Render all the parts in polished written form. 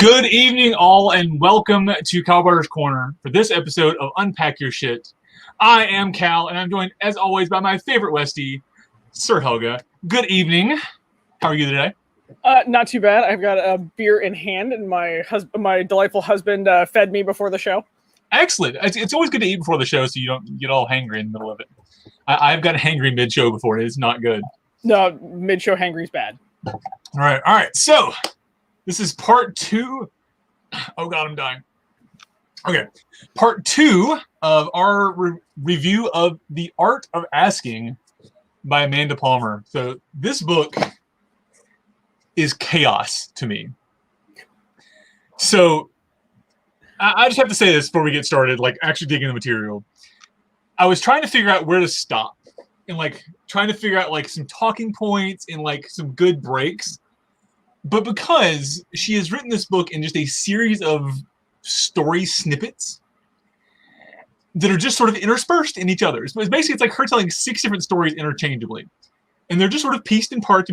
Good evening, all, and welcome to Calbar's Corner for this episode of Unpack Your Shit. I am Cal, and I'm joined, as always, by my favorite Westie, Sir Helga. Good evening. How are you today? Not too bad. I've got a beer in hand, and my delightful husband fed me before the show. Excellent. It's always good to eat before the show so you don't get all hangry in the middle of it. I've got hangry mid-show before, and it's not good. No, mid-show hangry's bad. All right. So, this is part 2. Oh, God, I'm dying. Okay. Part 2 of our review of The Art of Asking by Amanda Palmer. So, this book is chaos to me. So, I just have to say this before we get started, like, actually digging the material. I was trying to figure out where to stop and, like, trying to figure out, like, some talking points and, like, some good breaks. But because she has written this book in just a series of story snippets that are just sort of interspersed in each other. So basically, it's like her telling 6 different stories interchangeably. And they're just sort of pieced apart.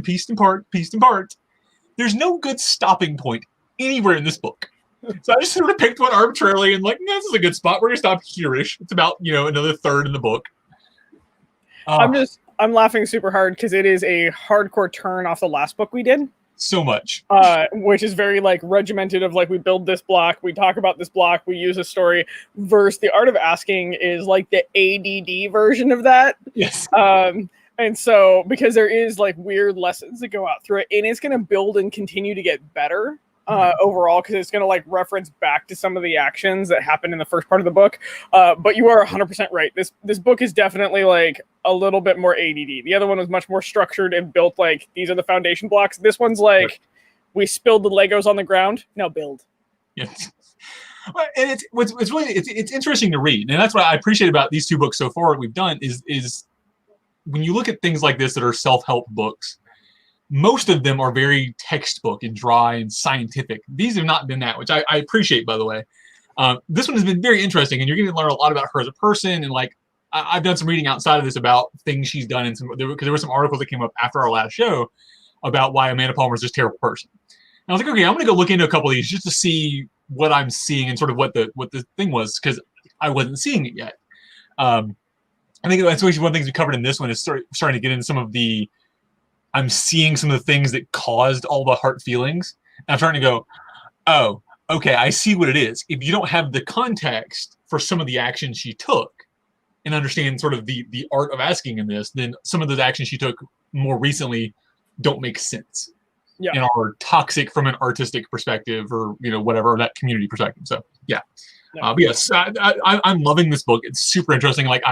There's no good stopping point anywhere in this book. So I just sort of picked one arbitrarily and like, this is a good spot. We're going to stop here-ish. It's about, another third in the book. I'm laughing super hard because it is a hardcore turn off the last book we did. So much. Which is very like regimented of like, we build this block, we talk about this block, we use a story, versus The Art of Asking is like the ADD version of that. Yes. And so because there is like weird lessons that go out through it, and it's going to build and continue to get better overall, because it's going to like reference back to some of the actions that happened in the first part of the book. But you are 100% right. This book is definitely like a little bit more ADD. The other one was much more structured and built like, these are the foundation blocks. This one's like, we spilled the Legos on the ground, now build. Yes. And it's interesting to read. And that's what I appreciate about these 2 books so far we've done is when you look at things like this that are self-help books, most of them are very textbook and dry and scientific. These have not been that, which I appreciate, by the way. This one has been very interesting, and you're going to learn a lot about her as a person. And like, I've done some reading outside of this about things she's done, and because there were some articles that came up after our last show about why Amanda Palmer is just a terrible person. And I was like, okay, I'm going to go look into a couple of these just to see what I'm seeing and sort of what the thing was, because I wasn't seeing it yet. I think that's one of the things we covered in this one is starting to get into some of the. I'm seeing some of the things that caused all the heart feelings. And I'm starting to go, oh, okay, I see what it is. If you don't have the context for some of the actions she took and understand sort of the art of asking in this, then some of those actions she took more recently don't make sense. Yeah. And are toxic from an artistic perspective or, whatever, or that community perspective. So, yeah. But yes, I'm loving this book. It's super interesting. Like,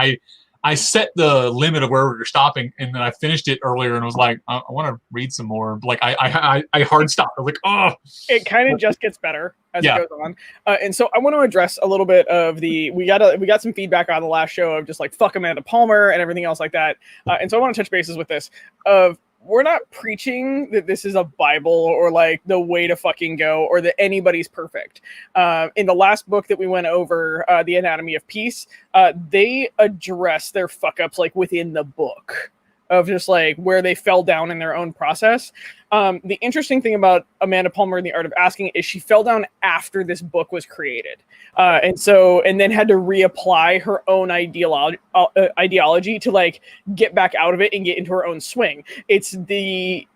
I set the limit of where we were stopping, and then I finished it earlier, and I was like, I want to read some more. Like, I hard stopped. I was like, oh. It kind of just gets better as it goes on. And so I want to address a little bit of we got some feedback on the last show of just like, fuck Amanda Palmer and everything else like that. And so I want to touch bases with this of, we're not preaching that this is a Bible or like the way to fucking go or that anybody's perfect. In the last book that we went over, The Anatomy of Peace, they address their fuck ups like within the book of just like where they fell down in their own process. The interesting thing about Amanda Palmer and The Art of Asking is she fell down after this book was created. And then had to reapply her own ideology to like get back out of it and get into her own swing. It's the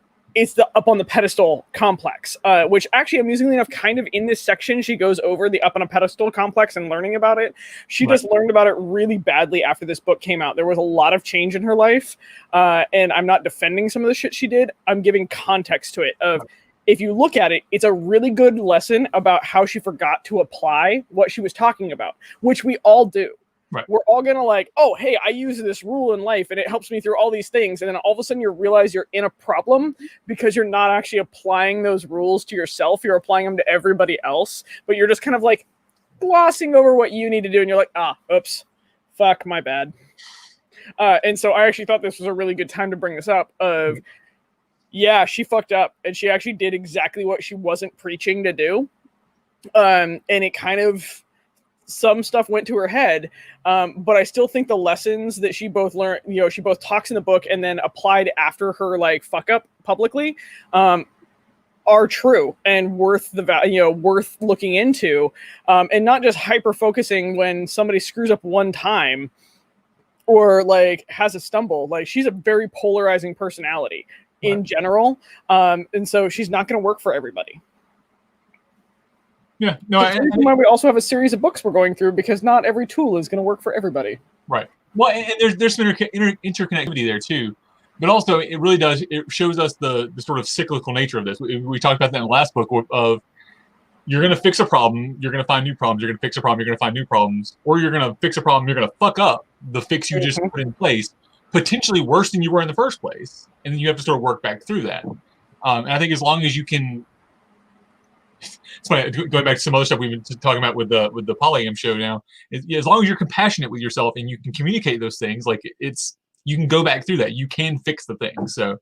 up on the pedestal complex, which actually, amusingly enough, kind of in this section, she goes over the up on a pedestal complex and learning about it. She just learned about it really badly after this book came out. There was a lot of change in her life, and I'm not defending some of the shit she did. I'm giving context to it. If you look at it, it's a really good lesson about how she forgot to apply what she was talking about, which we all do. Right. We're all going to like, oh, hey, I use this rule in life and it helps me through all these things. And then all of a sudden you realize you're in a problem because you're not actually applying those rules to yourself. You're applying them to everybody else, but you're just kind of like glossing over what you need to do. And you're like, oops, fuck, my bad. And so I actually thought this was a really good time to bring this up of, yeah, she fucked up and she actually did exactly what she wasn't preaching to do. And it kind of, some stuff went to her head, but I still think the lessons that she both learned, she both talks in the book and then applied after her like fuck up publicly, are true and worth the worth looking into, and not just hyper focusing when somebody screws up one time or like has a stumble. Like, she's a very polarizing personality in general, and so she's not going to work for everybody. Yeah, no. That's the reason why we also have a series of books we're going through, because not every tool is going to work for everybody. Right. Well, and there's some interconnectivity there too, but also it really does. It shows us the sort of cyclical nature of this. We talked about that in the last book of you're going to fix a problem, you're going to find new problems. You're going to fix a problem, you're going to find new problems, or you're going to fix a problem, you're going to fuck up the fix you just put in place, potentially worse than you were in the first place, and then you have to sort of work back through that. And I think as long as you can. It's funny, going back to some other stuff we've been talking about with the Polyam show now. As long as you're compassionate with yourself and you can communicate those things, like you can go back through that. You can fix the thing. So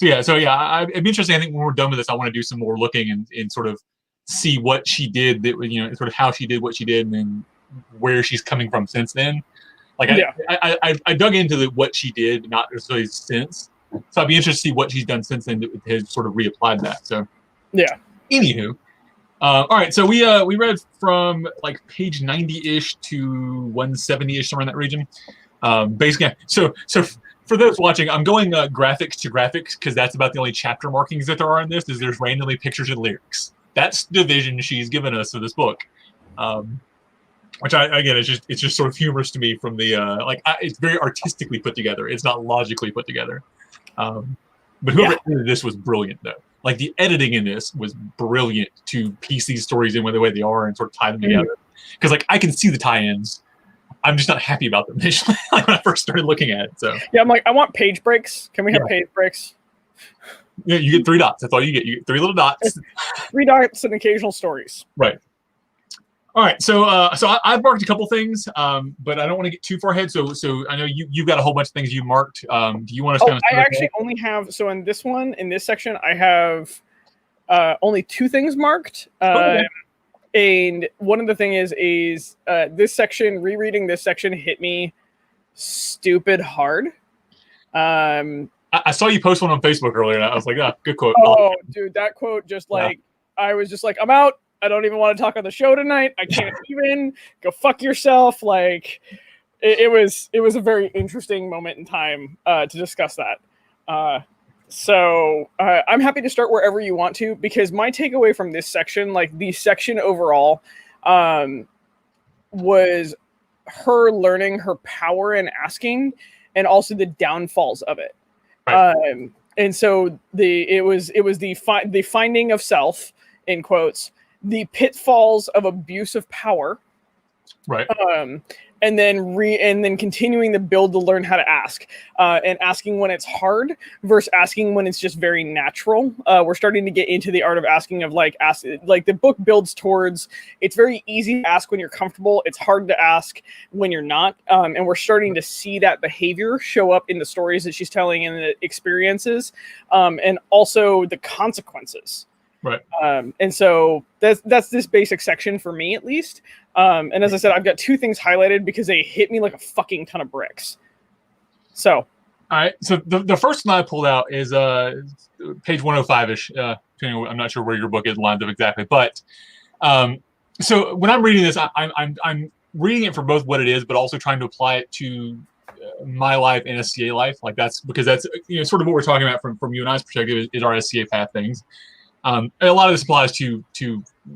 yeah. It'd be interesting. I think when we're done with this, I want to do some more looking and sort of see what she did. That sort of how she did what she did, and then where she's coming from since then. Like I dug into what she did, not necessarily since. So I'd be interested to see what she's done since then that has sort of reapplied that. So yeah. Anywho. All right, so we read from like page 90-ish to 170-ish, somewhere in that region. Basically, so for those watching, I'm going graphics to graphics because that's about the only chapter markings that there are in this. Is there's randomly pictures and lyrics. That's the vision she's given us for this book, which it's just sort of humorous to me. From the it's very artistically put together. It's not logically put together. But whoever edited this was brilliant, though. Like, the editing in this was brilliant to piece these stories in the way they are and sort of tie them together. Because, like, I can see the tie-ins. I'm just not happy about them initially, like when I first started looking at it. So yeah, I'm like, I want page breaks. Can we have page breaks? Yeah, you get 3 dots. That's all you get. You get 3 little dots. 3 dots and occasional stories. Right. All right, so I've marked a couple things, but I don't want to get too far ahead. So I know you've got a whole bunch of things you marked. Do you want to? I actually only have in this section I have only 2 things marked. And one of the things is this section, rereading this section hit me stupid hard. I saw you post one on Facebook earlier, and I was like, good quote. Oh, dude, that quote just I was just like, I'm out. I don't even want to talk on the show tonight. I can't even. Go fuck yourself. Like, it was a very interesting moment in time to discuss that. So I'm happy to start wherever you want to, because my takeaway from this section, like the section overall, was her learning her power and asking, and also the downfalls of it. Right. And so it was the finding of self, in quotes, the pitfalls of abuse of power, right? And then continuing the build to learn how to ask, and asking when it's hard versus asking when it's just very natural. We're starting to get into the art of asking, of ask. Like, the book builds towards, it's very easy to ask when you're comfortable. It's hard to ask when you're not. And we're starting to see that behavior show up in the stories that she's telling and the experiences, and also the consequences. Right. And so that's this basic section for me, at least. And as I said, I've got 2 things highlighted because they hit me like a fucking ton of bricks. So. All right. So the first one I pulled out is page 105-ish. I'm not sure where your book is lined up exactly, but so when I'm reading this, I'm reading it for both what it is, but also trying to apply it to my life and SCA life. Like, that's because that's sort of what we're talking about from you and I's perspective is our SCA path things. A lot of this applies to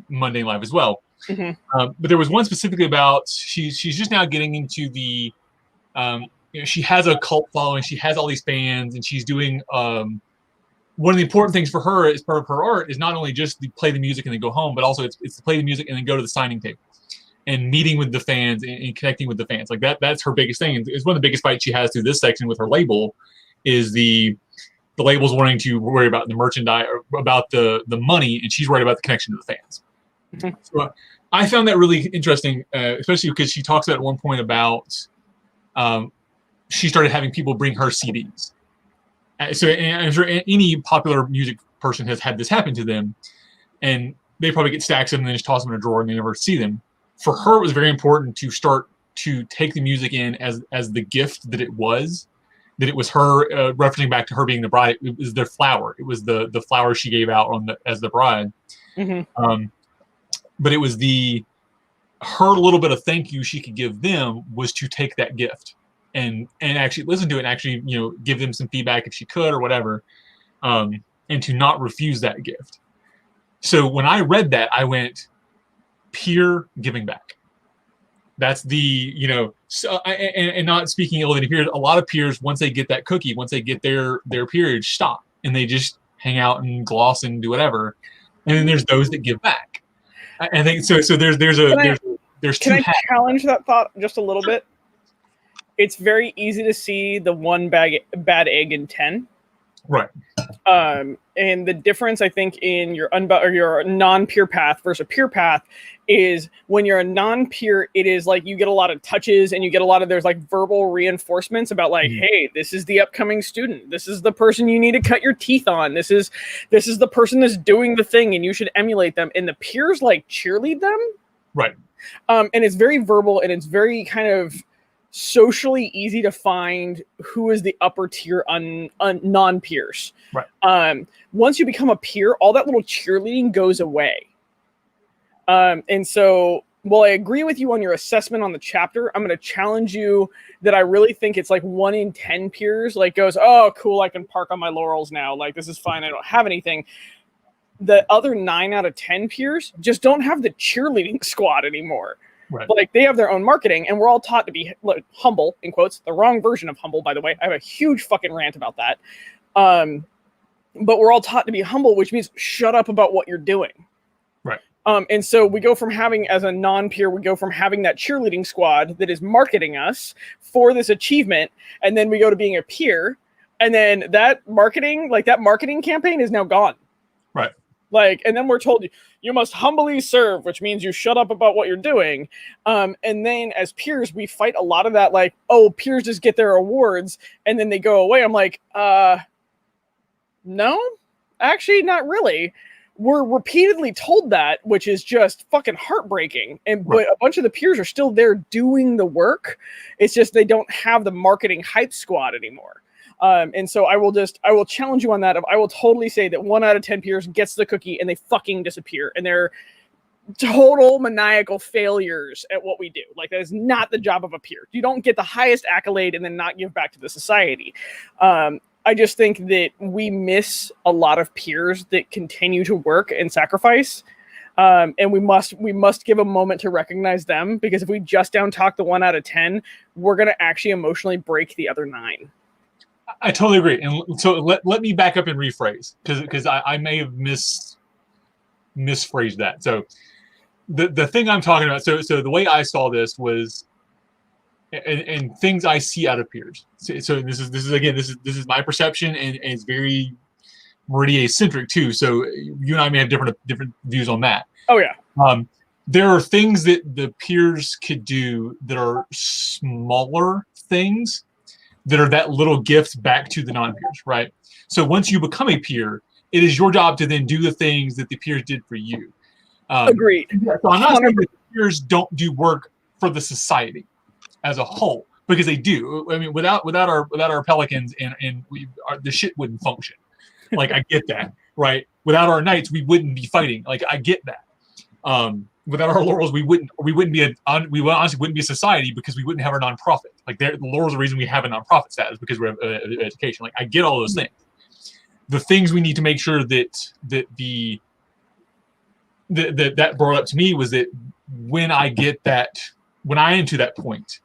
mundane life as well. Mm-hmm. But there was one specifically about she's just now getting into the she has a cult following, she has all these fans, and she's doing one of the important things for her as part of her art is not only just to play the music and then go home, but also it's to play the music and then go to the signing table and meeting with the fans and connecting with the fans. Like that's her biggest thing. It's one of the biggest fights she has through this section with her label is the label's wanting to worry about the merchandise or about the money, and she's worried about the connection to the fans. Mm-hmm. So I found that really interesting, especially because she talks at one point about she started having people bring her CDs. So I'm sure any popular music person has had this happen to them, and they probably get stacks of them and then just toss them in a drawer and they never see them. For her, it was very important to start to take the music in as the gift that it was, that it was her, referencing back to her being the bride. It was their flower. It was the flower she gave out as the bride. Mm-hmm. But it was her little bit of thank you she could give them was to take that gift and actually listen to it and actually, give them some feedback if she could or whatever, and to not refuse that gift. So when I read that, I went, peer giving back. That's and not speaking ill of any peers, a lot of peers, once they get that cookie, once they get their peerage, stop and they just hang out and gloss and do whatever. And then there's those that give back. I think so. So there's two. Can I challenge that thought just a little bit? It's very easy to see the one bad egg in 10. Right. And the difference, I think, in your non-peer path versus a peer path is when you're a non-peer, it is like you get a lot of touches and you get a lot of, there's like verbal reinforcements about like, hey, this is the upcoming student. This is the person you need to cut your teeth on. This is the person that's doing the thing and you should emulate them. And the peers like cheerlead them. Right. And it's very verbal and it's very kind of socially easy to find who is the upper tier non-peers. Right. Once you become a peer, all that little cheerleading goes away. And so while I agree with you on your assessment on the chapter, I'm going to challenge you that I really think it's like 1 in 10 peers like goes, oh, cool, I can park on my laurels now. Like, this is fine. I don't have anything. The other 9 out of 10 peers just don't have the cheerleading squad anymore. Right. Like, they have their own marketing, and we're all taught to be humble, in quotes, the wrong version of humble, by the way. I have a huge fucking rant about that. But we're all taught to be humble, which means shut up about what you're doing. Right. And so we go from having, as a non-peer, we go from having that cheerleading squad that is marketing us for this achievement, and then we go to being a peer, and then that marketing campaign is now gone. Right. Like, and then we're told you must humbly serve, which means you shut up about what you're doing. And then as peers, we fight a lot of that, like, oh, peers just get their awards and then they go away. I'm like, no, actually, not really. We're repeatedly told that, which is just fucking heartbreaking. And Right. But a bunch of the peers are still there doing the work. It's just they don't have the marketing hype squad anymore. And so I will challenge you on that. I will totally say that 1 out of 10 peers gets the cookie and they fucking disappear. And they're total maniacal failures at what we do. Like, that is not the job of a peer. You don't get the highest accolade and then not give back to the society. I just think that we miss a lot of peers that continue to work and sacrifice. And we must give a moment to recognize them, because if we just down talk the 1 out of 10, we're going to actually emotionally break the other 9. I totally agree. And so let me back up and rephrase, because I may have misphrased that. So the thing I'm talking about, so the way I saw this was, and things I see out of peers. So this is my perception, and it's very Meridian centric too. So you and I may have different views on that. Oh yeah. There are things that the peers could do that are smaller things that are that little gift back to the non-peers, right? So once you become a peer, it is your job to then do the things that the peers did for you. Agreed. So I'm not saying that the peers don't do work for the society as a whole, because they do. I mean, without our pelicans and the shit wouldn't function. Like, I get that, right? Without our knights, we wouldn't be fighting. Like, I get that. Without our laurels, we honestly wouldn't be a society, because we wouldn't have our nonprofit. Like, the laurels are the reason we have a nonprofit status, because we have education. Like, I get all those things. The things we need to make sure that brought up to me was that when I am to that point,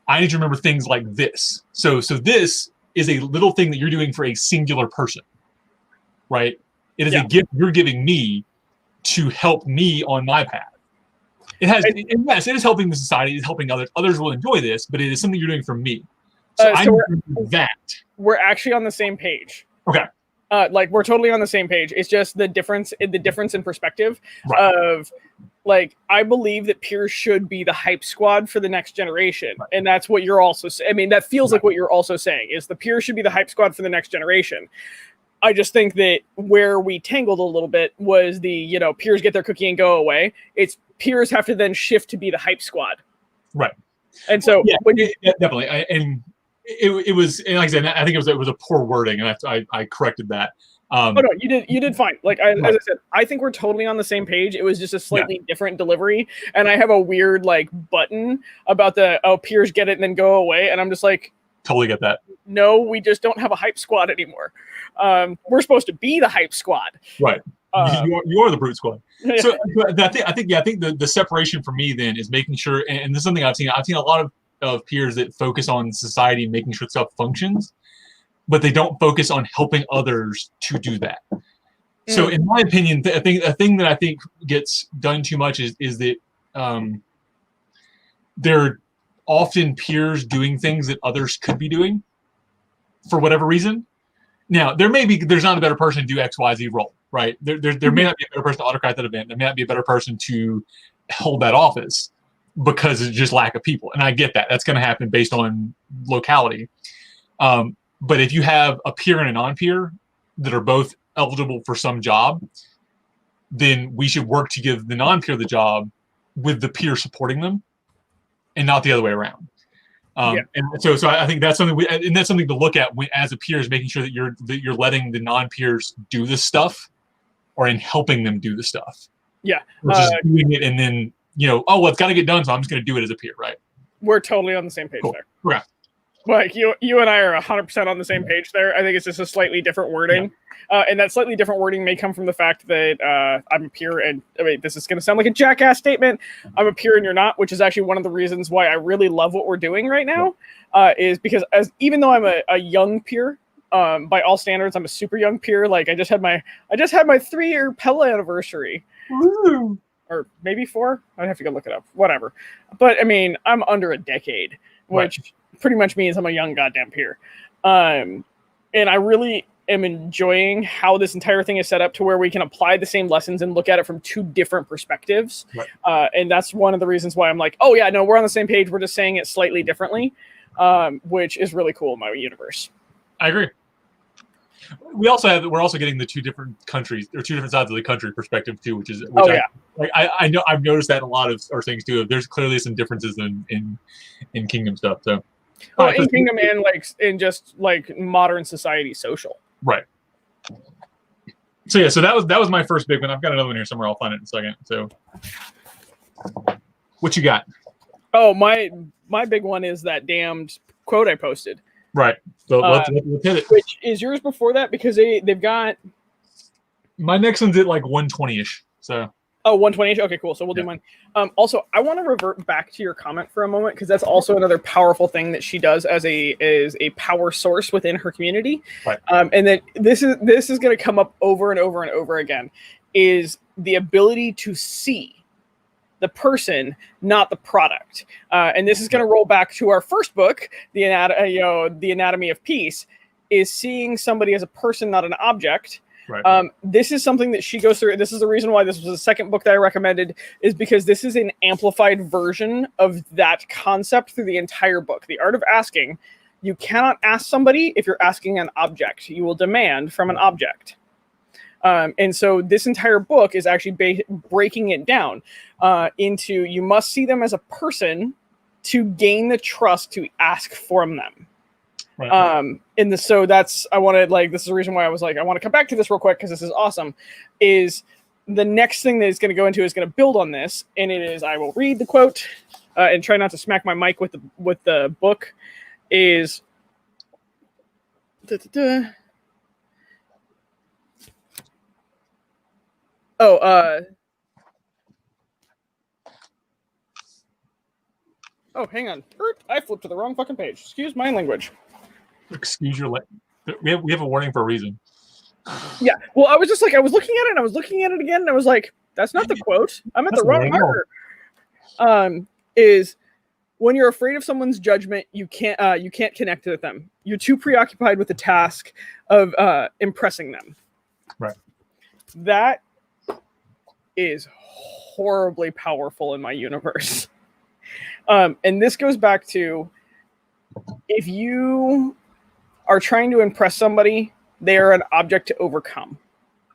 I need to remember things like this. So this is a little thing that you're doing for a singular person, right? It is a gift you're giving me to help me on my path. Yes, it is helping the society, it's helping others. Others will enjoy this, but it is something you're doing for me. So we're actually on the same page. Okay. Like, we're totally on the same page. It's just the difference in perspective, right. Of, like, I believe that peers should be the hype squad for the next generation. Right. And that's what you're also saying. I mean, that feels like what you're also saying, is the peers should be the hype squad for the next generation. I just think that where we tangled a little bit was the, peers get their cookie and go away. It's peers have to then shift to be the hype squad. Right. And so yeah, definitely. And it was, and like I said, I think it was a poor wording, and I corrected that. Oh no, you did fine. Like as Right. I said, I think we're totally on the same page. It was just a slightly Yeah. different delivery, and I have a weird like button about the peers get it and then go away, and I'm just like, Totally get that. no, we just don't have a hype squad anymore. We're supposed to be the hype squad, right? You are the brute squad. Yeah. So I think the separation for me then is making sure, and this is something I've seen a lot of peers that focus on society making sure stuff functions, but they don't focus on helping others to do that. So in my opinion, a thing that I think gets done too much is that there are often peers doing things that others could be doing for whatever reason. Now, there's not a better person to do XYZ role, right? There may not be a better person to autocrat that event. There may not be a better person to hold that office because it's just lack of people. And I get that. That's going to happen based on locality. But if you have a peer and a non-peer that are both eligible for some job, then we should work to give the non-peer the job with the peer supporting them and not the other way around. And so I think that's something that's something to look at as a peer, is making sure that you're letting the non-peers do this stuff, or in helping them do the stuff. Yeah. Versus doing it and then, well, it's got to get done, so I'm just going to do it as a peer, right? We're totally on the same page there. Yeah. Like you and I are 100% on the same page there. I think it's just a slightly different wording. And that slightly different wording may come from the fact that I'm a peer, and I mean, this is going to sound like a jackass statement. I'm a peer and you're not, which is actually one of the reasons why I really love what we're doing right now, is because even though I'm a young peer, by all standards, I'm a super young peer. Like I just had my 3-year Pella anniversary. Woo. Or maybe 4. I'd have to go look it up. Whatever. But I mean, I'm under a decade, which pretty much means I'm a young goddamn peer. And I really am enjoying how this entire thing is set up to where we can apply the same lessons and look at it from 2 different perspectives. And that's one of the reasons why I'm like, oh yeah, no, we're on the same page. We're just saying it slightly differently, which is really cool in my universe. I agree. We're also getting the 2 different countries, or 2 different sides of the country perspective too, which I know I've noticed that in a lot of our things too. There's clearly some differences in Kingdom stuff. So, in Kingdom and like in just like modern society, social. Right. So yeah, so that was my first big one. I've got another one here somewhere. I'll find it in a second. So, what you got? Oh, my big one is that damned quote I posted. Right. So let's hit it. Which is yours before that, because they've got. My next one's at like 120-ish. So. Oh, 120-ish? Okay, cool. So we'll do mine. Also, I want to revert back to your comment for a moment, because that's also another powerful thing that she does as a power source within her community. Right. And that this is going to come up over and over and over again, is the ability to see the person, not the product. And this is going to roll back to our first book, The Anatomy of Peace, is seeing somebody as a person, not an object. Right. This is something that she goes through. This is the reason why this was the second book that I recommended, is because this is an amplified version of that concept through the entire book. The Art of Asking. You cannot ask somebody if you're asking an object. You will demand from an object. And so this entire book is actually breaking it down into, you must see them as a person to gain the trust to ask from them. Right. So that's, I wanted, like, this is the reason why I was like, I want to come back to this real quick, because this is awesome, is the next thing that it's going to go into is going to build on this. And it is, I will read the quote and try not to smack my mic with the book, is, hang on. I flipped to the wrong fucking page. Excuse my language. Excuse your we have a warning for a reason. Yeah. Well, I was just like, I was looking at it and I was looking at it again, and I was like, that's not the quote. I'm at the wrong marker. Is when you're afraid of someone's judgment, you can't connect with them. You're too preoccupied with the task of impressing them. Right. That is horribly powerful in my universe. And this goes back to, if you are trying to impress somebody, they are an object to overcome.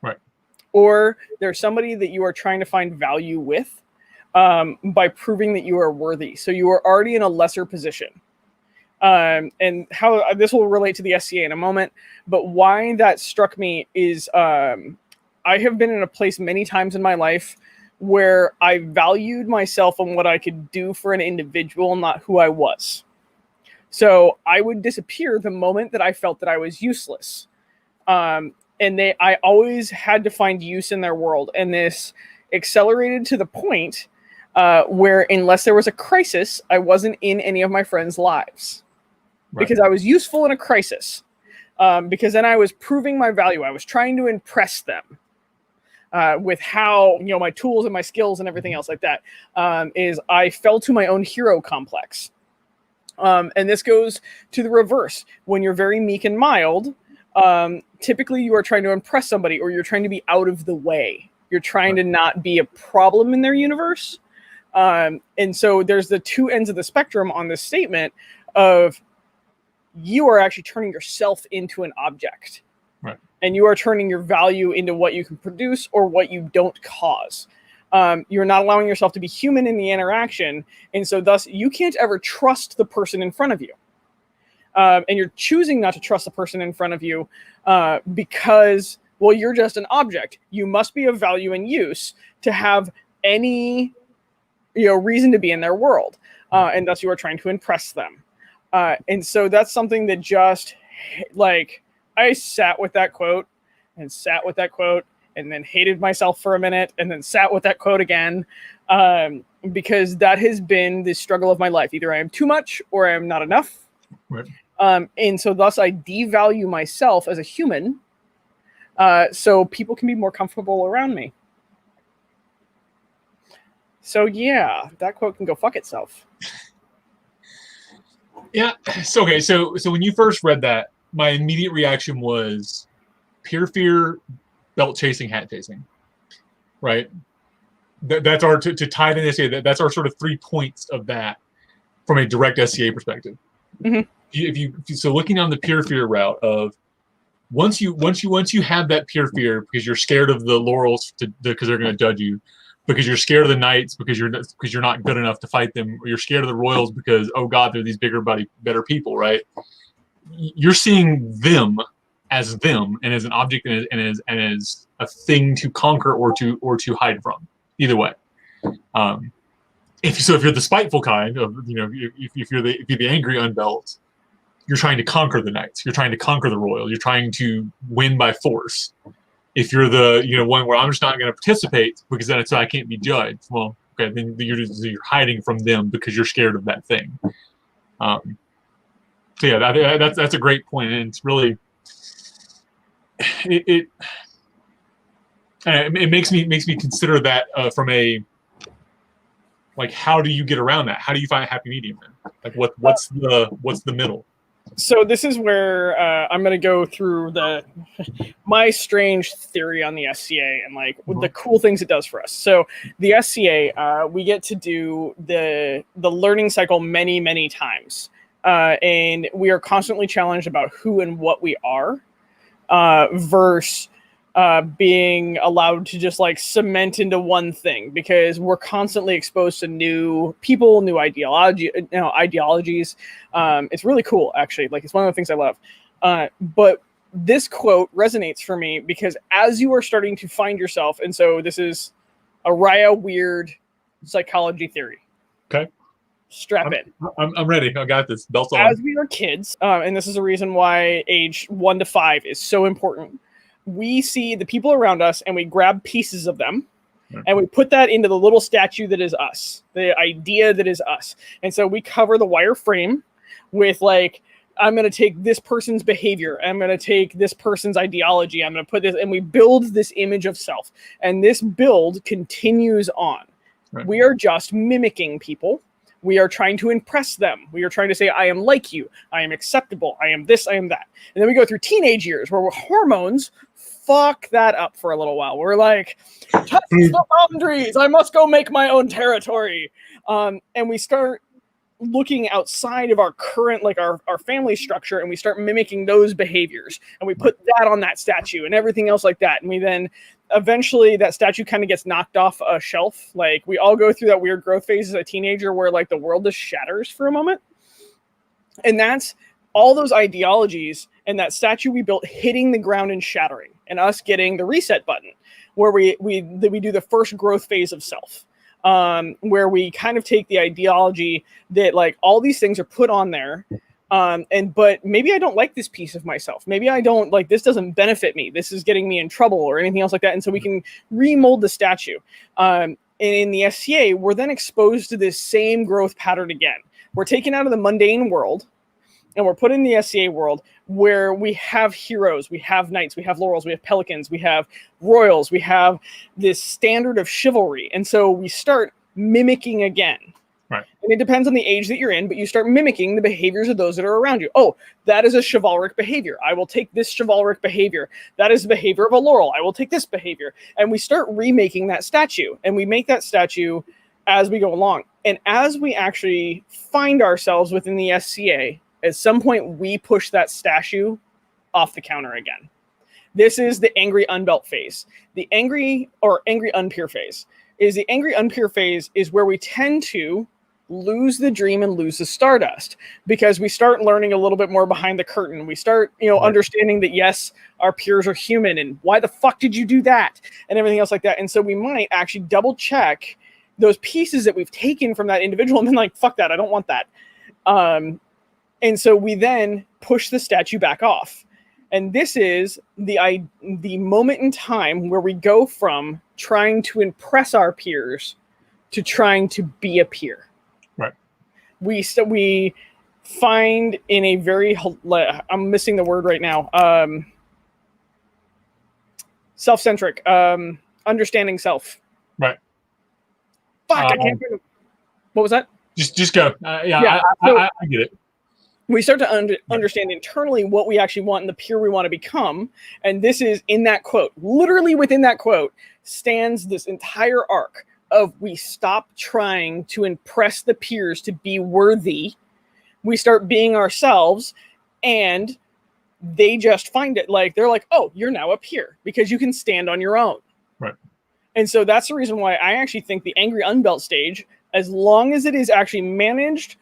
Right. Or there's somebody that you are trying to find value with by proving that you are worthy. So you are already in a lesser position. And how this will relate to the SCA in a moment. But why that struck me is I have been in a place many times in my life where I valued myself on what I could do for an individual, not who I was. So I would disappear the moment that I felt that I was useless. And I always had to find use in their world. And this accelerated to the point where unless there was a crisis, I wasn't in any of my friends' lives. Right. Because I was useful in a crisis. Because then I was proving my value. I was trying to impress them with how, my tools and my skills and everything else like that. Is I fell to my own hero complex. And this goes to the reverse. When you're very meek and mild, typically you are trying to impress somebody, or you're trying to be out of the way. You're trying to not be a problem in their universe. And so there's the two ends of the spectrum on this statement of you are actually turning yourself into an object. Right. And you are turning your value into what you can produce or what you don't cause. You're not allowing yourself to be human in the interaction. And so thus you can't ever trust the person in front of you. And you're choosing not to trust the person in front of you because, well, you're just an object. You must be of value and use to have any reason to be in their world. And thus you are trying to impress them. And so that's something that just, I sat with that quote and sat with that quote and then hated myself for a minute and then sat with that quote again, because that has been the struggle of my life. Either I am too much or I am not enough. Right. And so thus I devalue myself as a human so people can be more comfortable around me. So yeah, that quote can go fuck itself. Yeah. So, okay. So when you first read that, my immediate reaction was pure fear, belt chasing, hat chasing. Right. That's our to tie it in SCA. That's our sort of 3 points of that from a direct SCA perspective. Mm-hmm. So looking on the pure fear route of once you have that pure fear because you're scared of the laurels because they're going to judge you, because you're scared of the knights because you're not good enough to fight them, or you're scared of the royals because, oh God, they're these bigger, better people, right? You're seeing them as them and as an object and as a thing to conquer or to hide from. Either way, if you're the spiteful kind of, if you're the angry unbelt, you're trying to conquer the knights, you're trying to conquer the royal, you're trying to win by force. If you're the one where I'm just not going to participate because then I can't be judged, well, okay, then you're hiding from them because you're scared of that thing. So yeah, that's a great point, and it's really it makes me consider that from a how do you get around that? How do you find a happy medium then? What's the middle? So this is where I'm going to go through my strange theory on the SCA and the cool things it does for us. So the SCA, we get to do the learning cycle many, many times. And we are constantly challenged about who and what we are versus being allowed to just cement into one thing, because we're constantly exposed to new people, new ideologies. It's really cool, actually. It's one of the things I love. But this quote resonates for me because as you are starting to find yourself, and so this is a Raya weird psychology theory. Okay. Strap in. I'm ready. I got this. Belts on. As we are kids, and this is a reason why age 1 to 5 is so important. We see the people around us and we grab pieces of them and we put that into the little statue that is us, the idea that is us. And so we cover the wire frame with I'm going to take this person's behavior. I'm going to take this person's ideology. I'm going to put this, and we build this image of self. And this build continues on. Right. We are just mimicking people. We are trying to impress them. We are trying to say, I am like you. I am acceptable. I am this. I am that. And then we go through teenage years where hormones fuck that up for a little while. We're touch the boundaries. I must go make my own territory. And we start looking outside of our current, our family structure, and we start mimicking those behaviors. And we put that on that statue and everything else like that. And we then eventually that statue kind of gets knocked off a shelf. We all go through that weird growth phase as a teenager where the world just shatters for a moment. And that's all those ideologies and that statue we built hitting the ground and shattering, and us getting the reset button, where we do the first growth phase of self, where we kind of take the ideology that like all these things are put on there, but maybe I don't like this piece of myself. Maybe I don't like this. Doesn't benefit me. This is getting me in trouble or anything else like that. And so we can remold the statue. And in the SCA, we're then exposed to this same growth pattern again. We're taken out of the mundane world, and we're put in the SCA world where we have heroes, we have knights, we have laurels, we have pelicans, we have royals, we have this standard of chivalry. And so we start mimicking again. Right. And it depends on the age that you're in, but you start mimicking the behaviors of those that are around you. Oh, that is a chivalric behavior. I will take this chivalric behavior. That is the behavior of a laurel. I will take this behavior. And we start remaking that statue. And we make that statue as we go along. And as we actually find ourselves within the SCA, at some point we push that statue off the counter again. This is the angry unbelt phase. The angry unpeer phase. The angry unpeer phase is where we tend to lose the dream and lose the stardust, because we start learning a little bit more behind the curtain. We start, understanding that yes, our peers are human, and why the fuck did you do that, and everything else like that. And so we might actually double check those pieces that we've taken from that individual and been like, fuck that, I don't want that. And so we then push the statue back off. And this is the moment in time where we go from trying to impress our peers to trying to be a peer. Right. We find in a very, I'm missing the word right now, self-centric, understanding self. Right. Fuck, I can't think of, what was that? Just go. I get it. We start to understand internally what we actually want and the peer we want to become. And this is in that quote, literally within that quote, stands this entire arc of we stop trying to impress the peers to be worthy. We start being ourselves, and they just find it like, they're like, oh, you're now a peer because you can stand on your own. Right. And so that's the reason why I actually think the angry unbelt stage, as long as it is actually managed,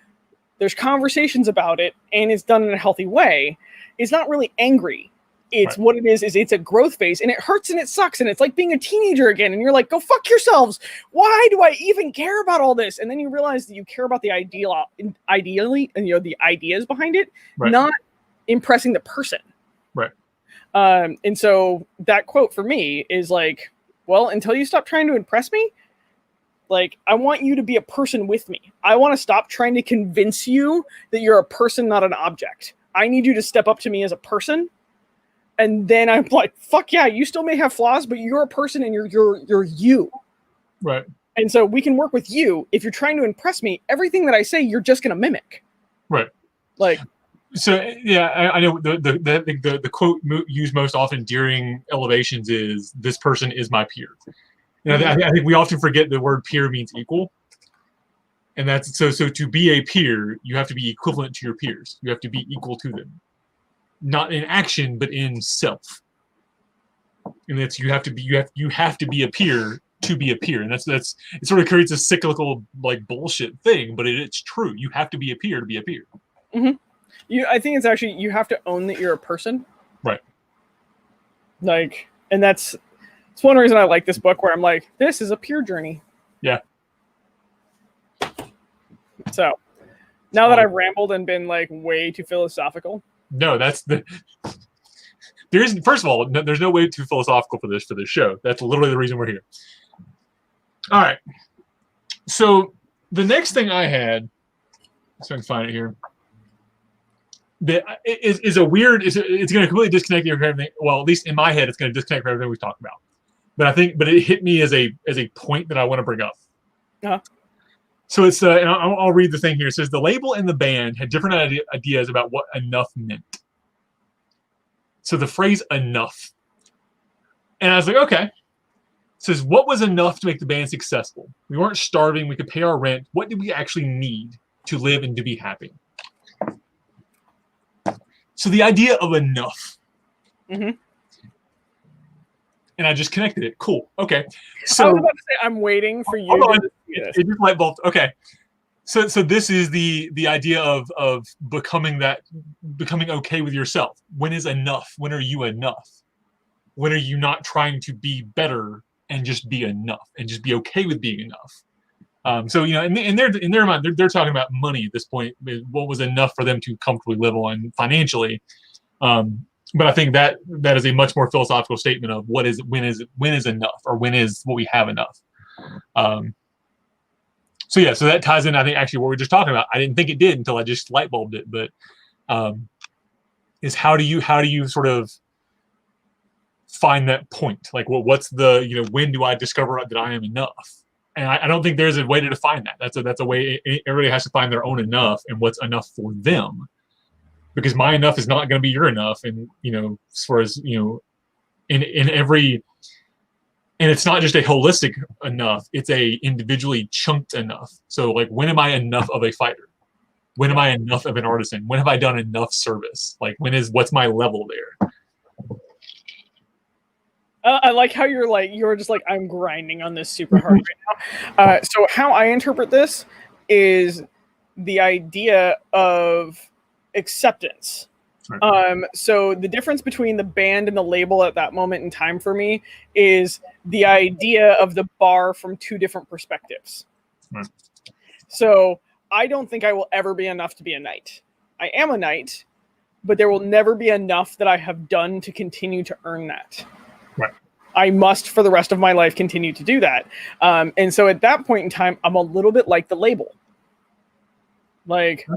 there's conversations about it, and it's done in a healthy way, it's not really angry. It's right. What it is it's a growth phase, and it hurts and it sucks, and it's like being a teenager again, and you're like, go fuck yourselves. Why do I even care about all this? And then you realize that you care about the ideally, and the ideas behind it, right. Not impressing the person. Right. And so that quote for me is like, well, until you stop trying to impress me, like, I want you to be a person with me. I want to stop trying to convince you that you're a person, not an object. I need you to step up to me as a person. And then I'm like, fuck yeah, you still may have flaws, but you're a person and you're you. Right. And so we can work with you. If you're trying to impress me, everything that I say, you're just going to mimic. Right. Like, so yeah, I know the quote used most often during elevations is, this person is my peer. I think we often forget the word peer means equal. And that's so to be a peer, you have to be equivalent to your peers. You have to be equal to them. Not in action, but in self. And that's you have to be a peer to be a peer. And that's it sort of creates a cyclical like bullshit thing, but it's true. You have to be a peer to be a peer. Mm-hmm. I think it's actually, you have to own that you're a person. Right. Like, and it's one reason I like this book, where I'm like, this is a peer journey. Yeah. So now that I've rambled and been like way too philosophical. No, there isn't. First of all, there's no way too philosophical for this show. That's literally the reason we're here. All right. So the next thing I had, so I can find it here, that is a weird. It's going to completely disconnect you from everything. Well, at least in my head, it's going to disconnect from everything we've talked about. But it hit me as a point that I want to bring up. Uh-huh. So it's and I'll read the thing here. It says the label and the band had different ideas about what enough meant. So the phrase enough, and I was like, okay. It says, what was enough to make the band successful? We weren't starving. We could pay our rent. What did we actually need to live and to be happy? So the idea of enough. Mm-hmm. And I just connected it. Cool. Okay. So I was about to say, I'm waiting for you. It just light bulb. Okay. So this is the idea of becoming okay with yourself. When is enough? When are you enough? When are you not trying to be better and just be enough and just be okay with being enough? So in their mind, they're talking about money at this point. What was enough for them to comfortably live on financially? But I think that is a much more philosophical statement of when is enough, or when is what we have enough. So that ties in, I think, actually what we were just talking about. I didn't think it did until I just light bulbed it, but is how do you sort of find that point? Like, what's the when do I discover that I am enough? And I don't think there's a way to define that. That's a way everybody has to find their own enough and what's enough for them. Because my enough is not going to be your enough, and as far as in every. And it's not just a holistic enough, it's a individually chunked enough. So like, when am I enough of a fighter? When am I enough of an artisan? When have I done enough service? Like, what's my level there? I like how you're just like, I'm grinding on this super hard right now. So how I interpret this is the idea of acceptance. Right. So the difference between the band and the label at that moment in time for me is the idea of the bar from two different perspectives. Right. So I don't think I will ever be enough to be a knight. I am a knight, but there will never be enough that I have done to continue to earn that. Right. I must, for the rest of my life, continue to do that. And so at that point in time, I'm a little bit like the label. Like,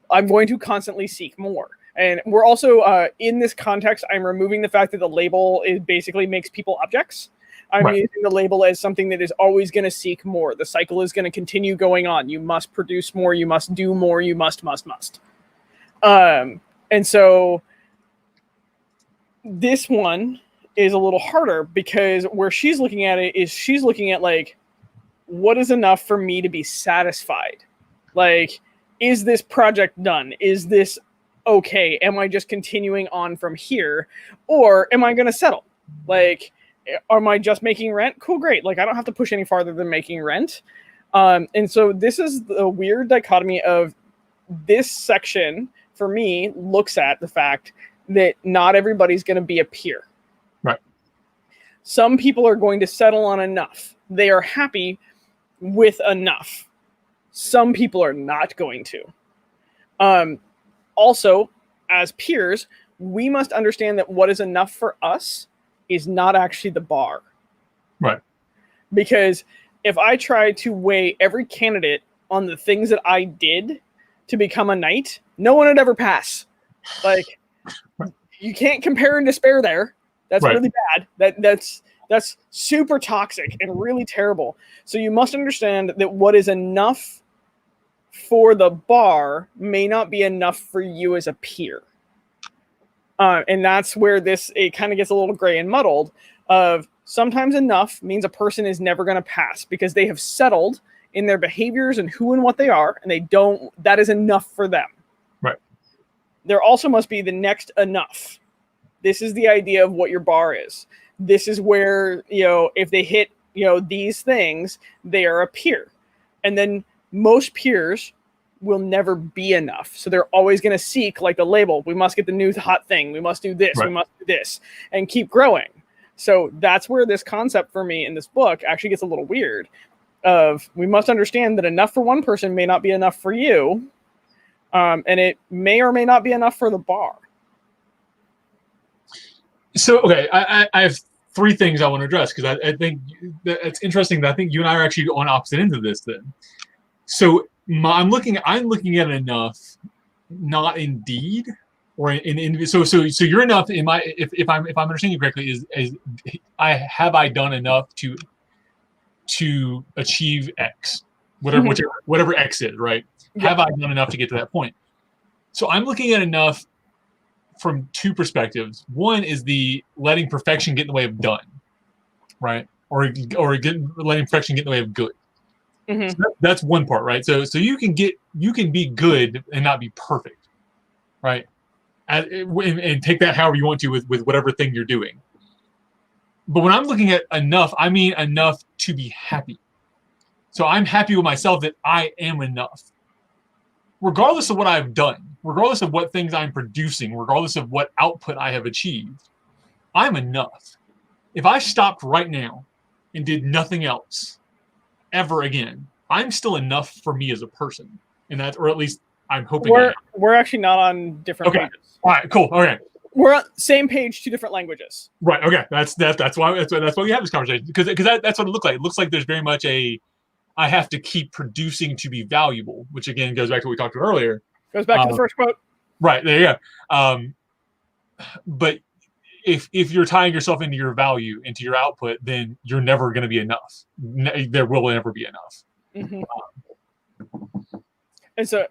I'm going to constantly seek more. And we're also, in this context, I'm removing the fact that the label basically makes people objects. I'm using the label as something that is always going to seek more. The cycle is going to continue going on. You must produce more. You must do more. You must. And so this one is a little harder, because where she's looking at it is she's looking at, like, what is enough for me to be satisfied? Like, is this project done? Is this okay? Am I just continuing on from here? Or am I going to settle? Like, am I just making rent? Cool, great. Like, I don't have to push any farther than making rent. And so this is the weird dichotomy of this section, for me, looks at the fact that not everybody's going to be a peer. Right. Some people are going to settle on enough. They are happy with enough. Some people are not going to. Also, as peers, we must understand that what is enough for us is not actually the bar. Right. Because if I try to weigh every candidate on the things that I did to become a knight, no one would ever pass. Like, you can't compare and despair there. That's really bad. That's super toxic and really terrible. So you must understand that what is enough for the bar may not be enough for you as a peer. And that's where it kind of gets a little gray and muddled. Of sometimes enough means a person is never going to pass because they have settled in their behaviors and who and what they are, and that is enough for them. Right. There also must be the next enough. This is the idea of what your bar is. This is where, if they hit, these things, they are a peer. And then most peers will never be enough. So they're always going to seek, like the label, we must get the new hot thing. We must do this. Right. We must do this, and keep growing. So that's where this concept for me in this book actually gets a little weird. Of, we must understand that enough for one person may not be enough for you. And it may or may not be enough for the bar. So, okay, I have three things I want to address, because I think it's interesting that I think you and I are actually on opposite ends of this then. So I'm looking at enough, not indeed, or in so you're enough in my, if I'm understanding you correctly, is I done enough to achieve X, whatever X is, right? Yeah. Have I done enough to get to that point? So I'm looking at enough from two perspectives. One is the letting perfection get in the way of done, right? Or letting perfection get in the way of good. Mm-hmm. So that's one part, right? So you can be good and not be perfect, right? And take that however you want to with whatever thing you're doing. But when I'm looking at enough, I mean enough to be happy. So I'm happy with myself that I am enough. Regardless of what I've done, regardless of what things I'm producing, regardless of what output I have achieved, I'm enough. If I stopped right now and did nothing else ever again, I'm still enough for me as a person. And that's, or at least I'm hoping we're actually not on different pages. All right, cool. Okay. We're on same page, 2 different languages. Right. Okay. That's why we have this conversation, because that's what it looks like. It looks like there's very much I have to keep producing to be valuable, which again goes back to what we talked about earlier. Goes back to the first quote. Right, there you go. But if you're tying yourself into your value, into your output, then you're never going to be enough. There will never be enough. Mm-hmm. And so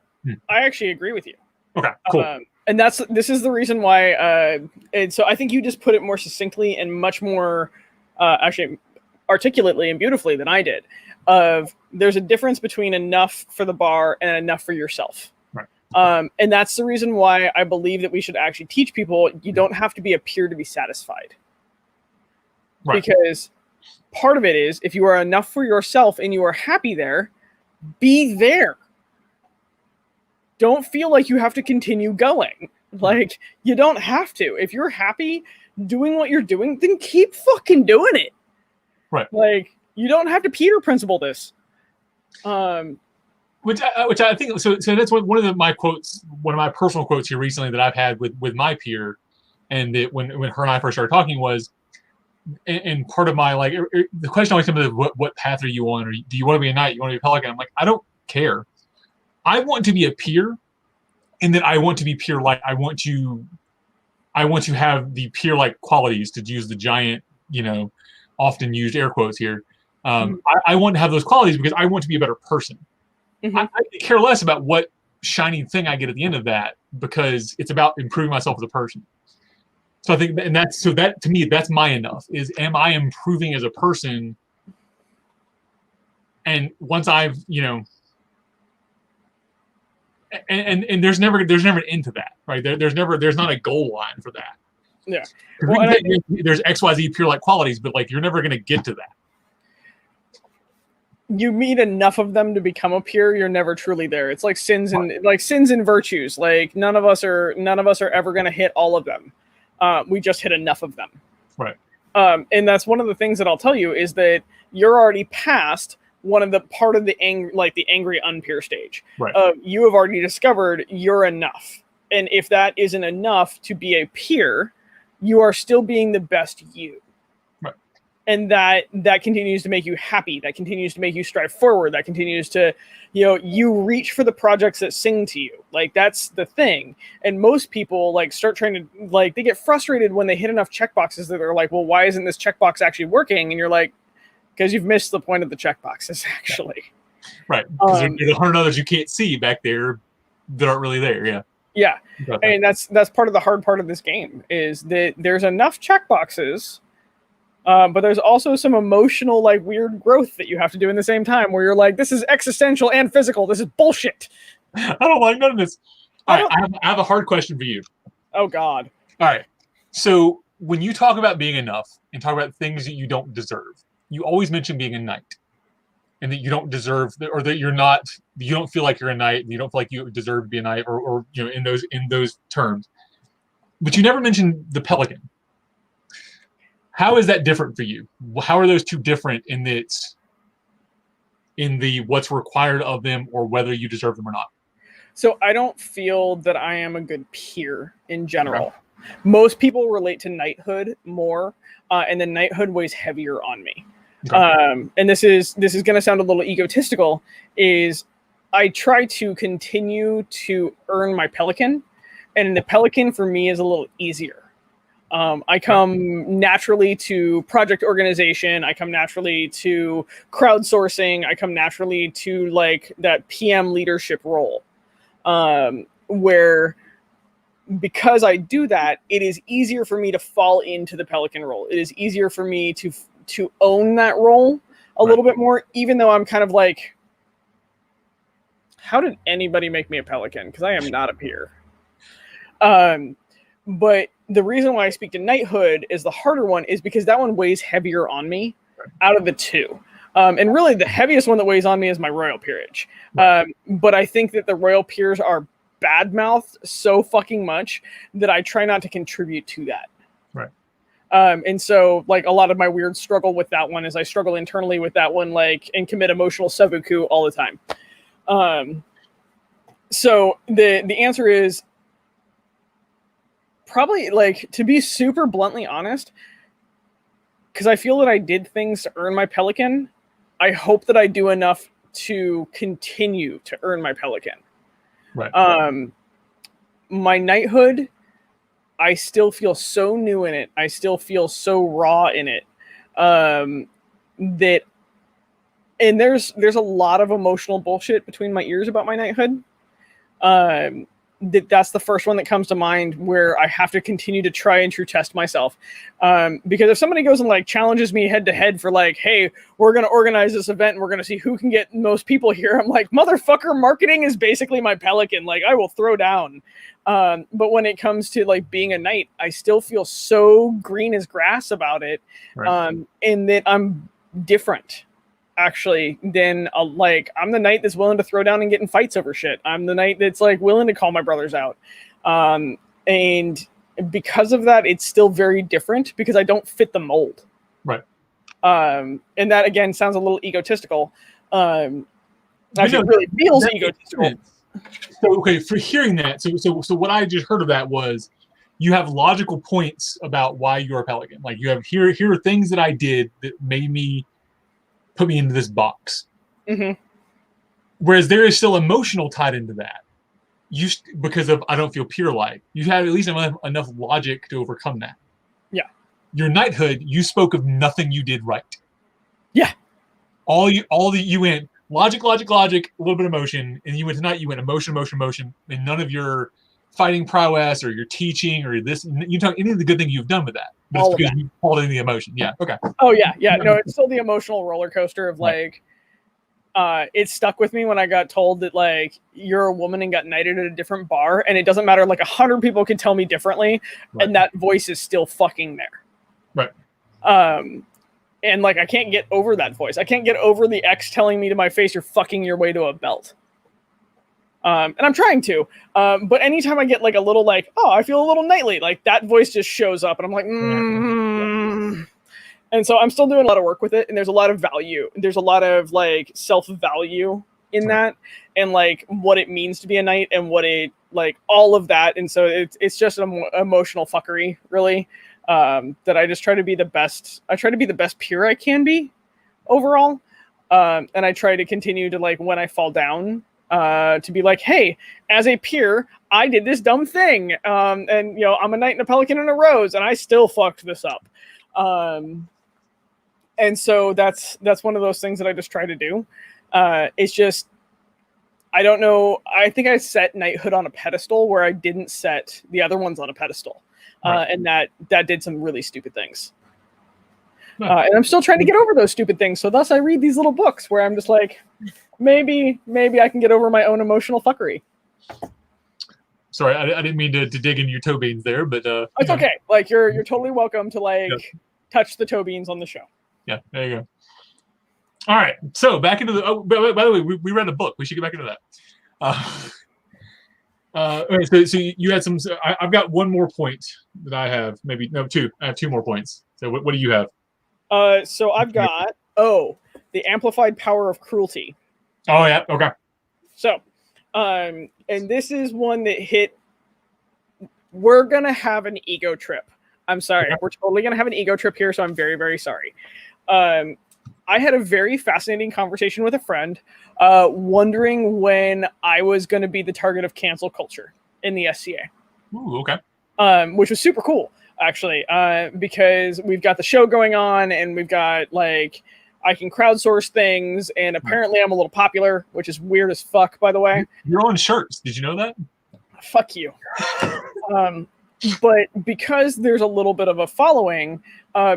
I actually agree with you. Okay, cool. And this is the reason why. And so I think you just put it more succinctly and much more actually articulately and beautifully than I did. There's a difference between enough for the bar and enough for yourself. Right. And that's the reason why I believe that we should actually teach people you don't have to be a peer to be satisfied. Right. Because part of it is if you are enough for yourself and you are happy there, be there. Don't feel like you have to continue going. Like, you don't have to. If you're happy doing what you're doing, then keep fucking doing it. Right. Like, you don't have to Peter principle this. Which I think so that's one of my quotes, one of my personal quotes here recently that I've had with my peer, and that when her and I first started talking was, and part of my the question always comes to what path are you on, or do you want to be a knight, you want to be a pelican? I'm like, I don't care. I want to be a peer, and then I want to be peer like I want to have the peer like qualities, to use the giant, often used air quotes here. I want to have those qualities because I want to be a better person. Mm-hmm. I care less about what shiny thing I get at the end of that, because it's about improving myself as a person. So I think, and that to me, that's my enough, is am I improving as a person? And once I've, and there's never an end to that, right? There's not a goal line for that. Yeah. Well, there's XYZ pure like qualities, but you're never going to get to that. You meet enough of them to become a peer, you're never truly there. It's like sins and virtues. Like none of us are ever going to hit all of them. We just hit enough of them. Right. And that's one of the things that I'll tell you is that you're already past one of the part of the angry unpeer stage. Right. You have already discovered you're enough. And if that isn't enough to be a peer, you are still being the best you. And that continues to make you happy. That continues to make you strive forward. That continues to, you reach for the projects that sing to you. Like, that's the thing. And most people start trying to, they get frustrated when they hit enough checkboxes that they're like, well, why isn't this checkbox actually working? And you're like, because you've missed the point of the checkboxes, actually. Right. Because there's 100 others you can't see back there that aren't really there. Yeah. Yeah. And that's part of the hard part of this game, is that there's enough checkboxes. But there's also some emotional, weird growth that you have to do in the same time, where you're like, this is existential and physical. This is bullshit. I don't like none of this. All right, I have a hard question for you. Oh, God. All right. So when you talk about being enough and talk about things that you don't deserve, you always mention being a knight, and that you don't deserve, or that you don't feel like you're a knight, and you don't feel like you deserve to be a knight, or in those terms. But you never mention the pelican. How is that different for you? How are those two different in the what's required of them, or whether you deserve them or not? So I don't feel that I am a good peer in general. Okay. Most people relate to knighthood more, and then knighthood weighs heavier on me. Okay. And this is going to sound a little egotistical, is I try to continue to earn my pelican, and the pelican for me is a little easier. I come naturally to project organization. I come naturally to crowdsourcing. I come naturally to that PM leadership role, where because I do that, it is easier for me to fall into the pelican role. It is easier for me to own that role a little bit more, even though I'm kind of like, how did anybody make me a pelican? Because I am not a peer. But the reason why I speak to knighthood is the harder one, is because that one weighs heavier on me out of the two. And really the heaviest one that weighs on me is my royal peerage. Right. But I think that the royal peers are badmouthed so fucking much that I try not to contribute to that. Right. And so like a lot of my weird struggle with that one is I struggle internally with that one, like, and commit emotional seppuku all the time. So the answer is probably, like, to be super bluntly honest, because I feel that I did things to earn my pelican, I hope that I do enough to continue to earn my pelican. Right. My knighthood, I still feel so new in it. I still feel so raw in it. That, and there's a lot of emotional bullshit between my ears about my knighthood. That's the first one that comes to mind, where I have to continue to try and true test myself. Because if somebody goes and like challenges me head to head for like, hey, we're going to organize this event and we're going to see who can get most people here, I'm like, motherfucker, marketing is basically my pelican. Like, I will throw down. But when it comes to like being a knight, I still feel so green as grass about it. Right. And that I'm different, actually, than like, I'm the knight that's willing to throw down and get in fights over shit. I'm the knight that's like willing to call my brothers out. And because of that, it's still very different because I don't fit the mold. Right. And that again sounds a little egotistical. Actually, it really feels egotistical. So okay, for hearing that, so what I just heard of that was you have logical points about why you're a pelican. Like, you have here are things that I did that made me put me into this box. Mm-hmm. Whereas there is still emotional tied into that. Because of I don't feel peer-like. You have at least enough logic to overcome that. Yeah. Your knighthood, you spoke of nothing you did right. Yeah. All that you went logic, a little bit of emotion, and you went tonight. You went emotion, and none of your fighting prowess or your teaching or this. You talk any of the good things you've done with that, but All it's because of that. you called in the emotion. Yeah. Okay. Oh yeah. No, it's still the emotional roller coaster of like. It stuck with me when I got told that like you're a woman and got knighted at a different bar, and it doesn't matter. Like 100 people can tell me differently, Right. and that voice is still fucking there. Right. And like I can't get over that voice. I can't get over the ex telling me to my face, "You're fucking your way to a belt." And I'm trying to. But anytime I get like a little like, oh, I feel a little knightly, like that voice just shows up, and I'm like, Yeah. And so I'm still doing a lot of work with it, and there's a lot of value. There's a lot of like self-value in that, and like what it means to be a knight, and what it like all of that. And so it's just an emotional fuckery, really. That I just try to be the best. I try to be the best peer I can be overall, and I try to continue to like when I fall down, to be like, hey, as a peer, I did this dumb thing, and you know I'm a knight and a pelican and a rose, and I still fucked this up. And so that's one of those things that I just try to do. It's just, I don't know. I think I set knighthood on a pedestal where I didn't set the other ones on a pedestal. Right. And that did some really stupid things. And I'm still trying to get over those stupid things. So thus I read these little books where I'm just like, maybe I can get over my own emotional fuckery. Sorry, I didn't mean to dig into your toe beans there, but it's okay. Like you're totally welcome to like touch the toe beans on the show. Yeah, there you go. All right, so back into the. Oh, by the way, we read a book. We should get back into that. Okay, so you had some. I've got one more point that I have. Maybe no, two. I have two more points. So what do you have? So I've got the amplified power of cruelty. Oh yeah. Okay. So, and this is one that hit. We're gonna have an ego trip. I'm sorry. Okay. We're totally gonna have an ego trip here, so I'm very, very sorry. I had a very fascinating conversation with a friend, wondering when I was going to be the target of cancel culture in the SCA. Ooh, okay. Which was super cool, actually, because we've got the show going on, and we've got like I can crowdsource things, and apparently I'm a little popular, which is weird as fuck, by the way. You're on shirts. Did you know that? Fuck you. But because there's a little bit of a following,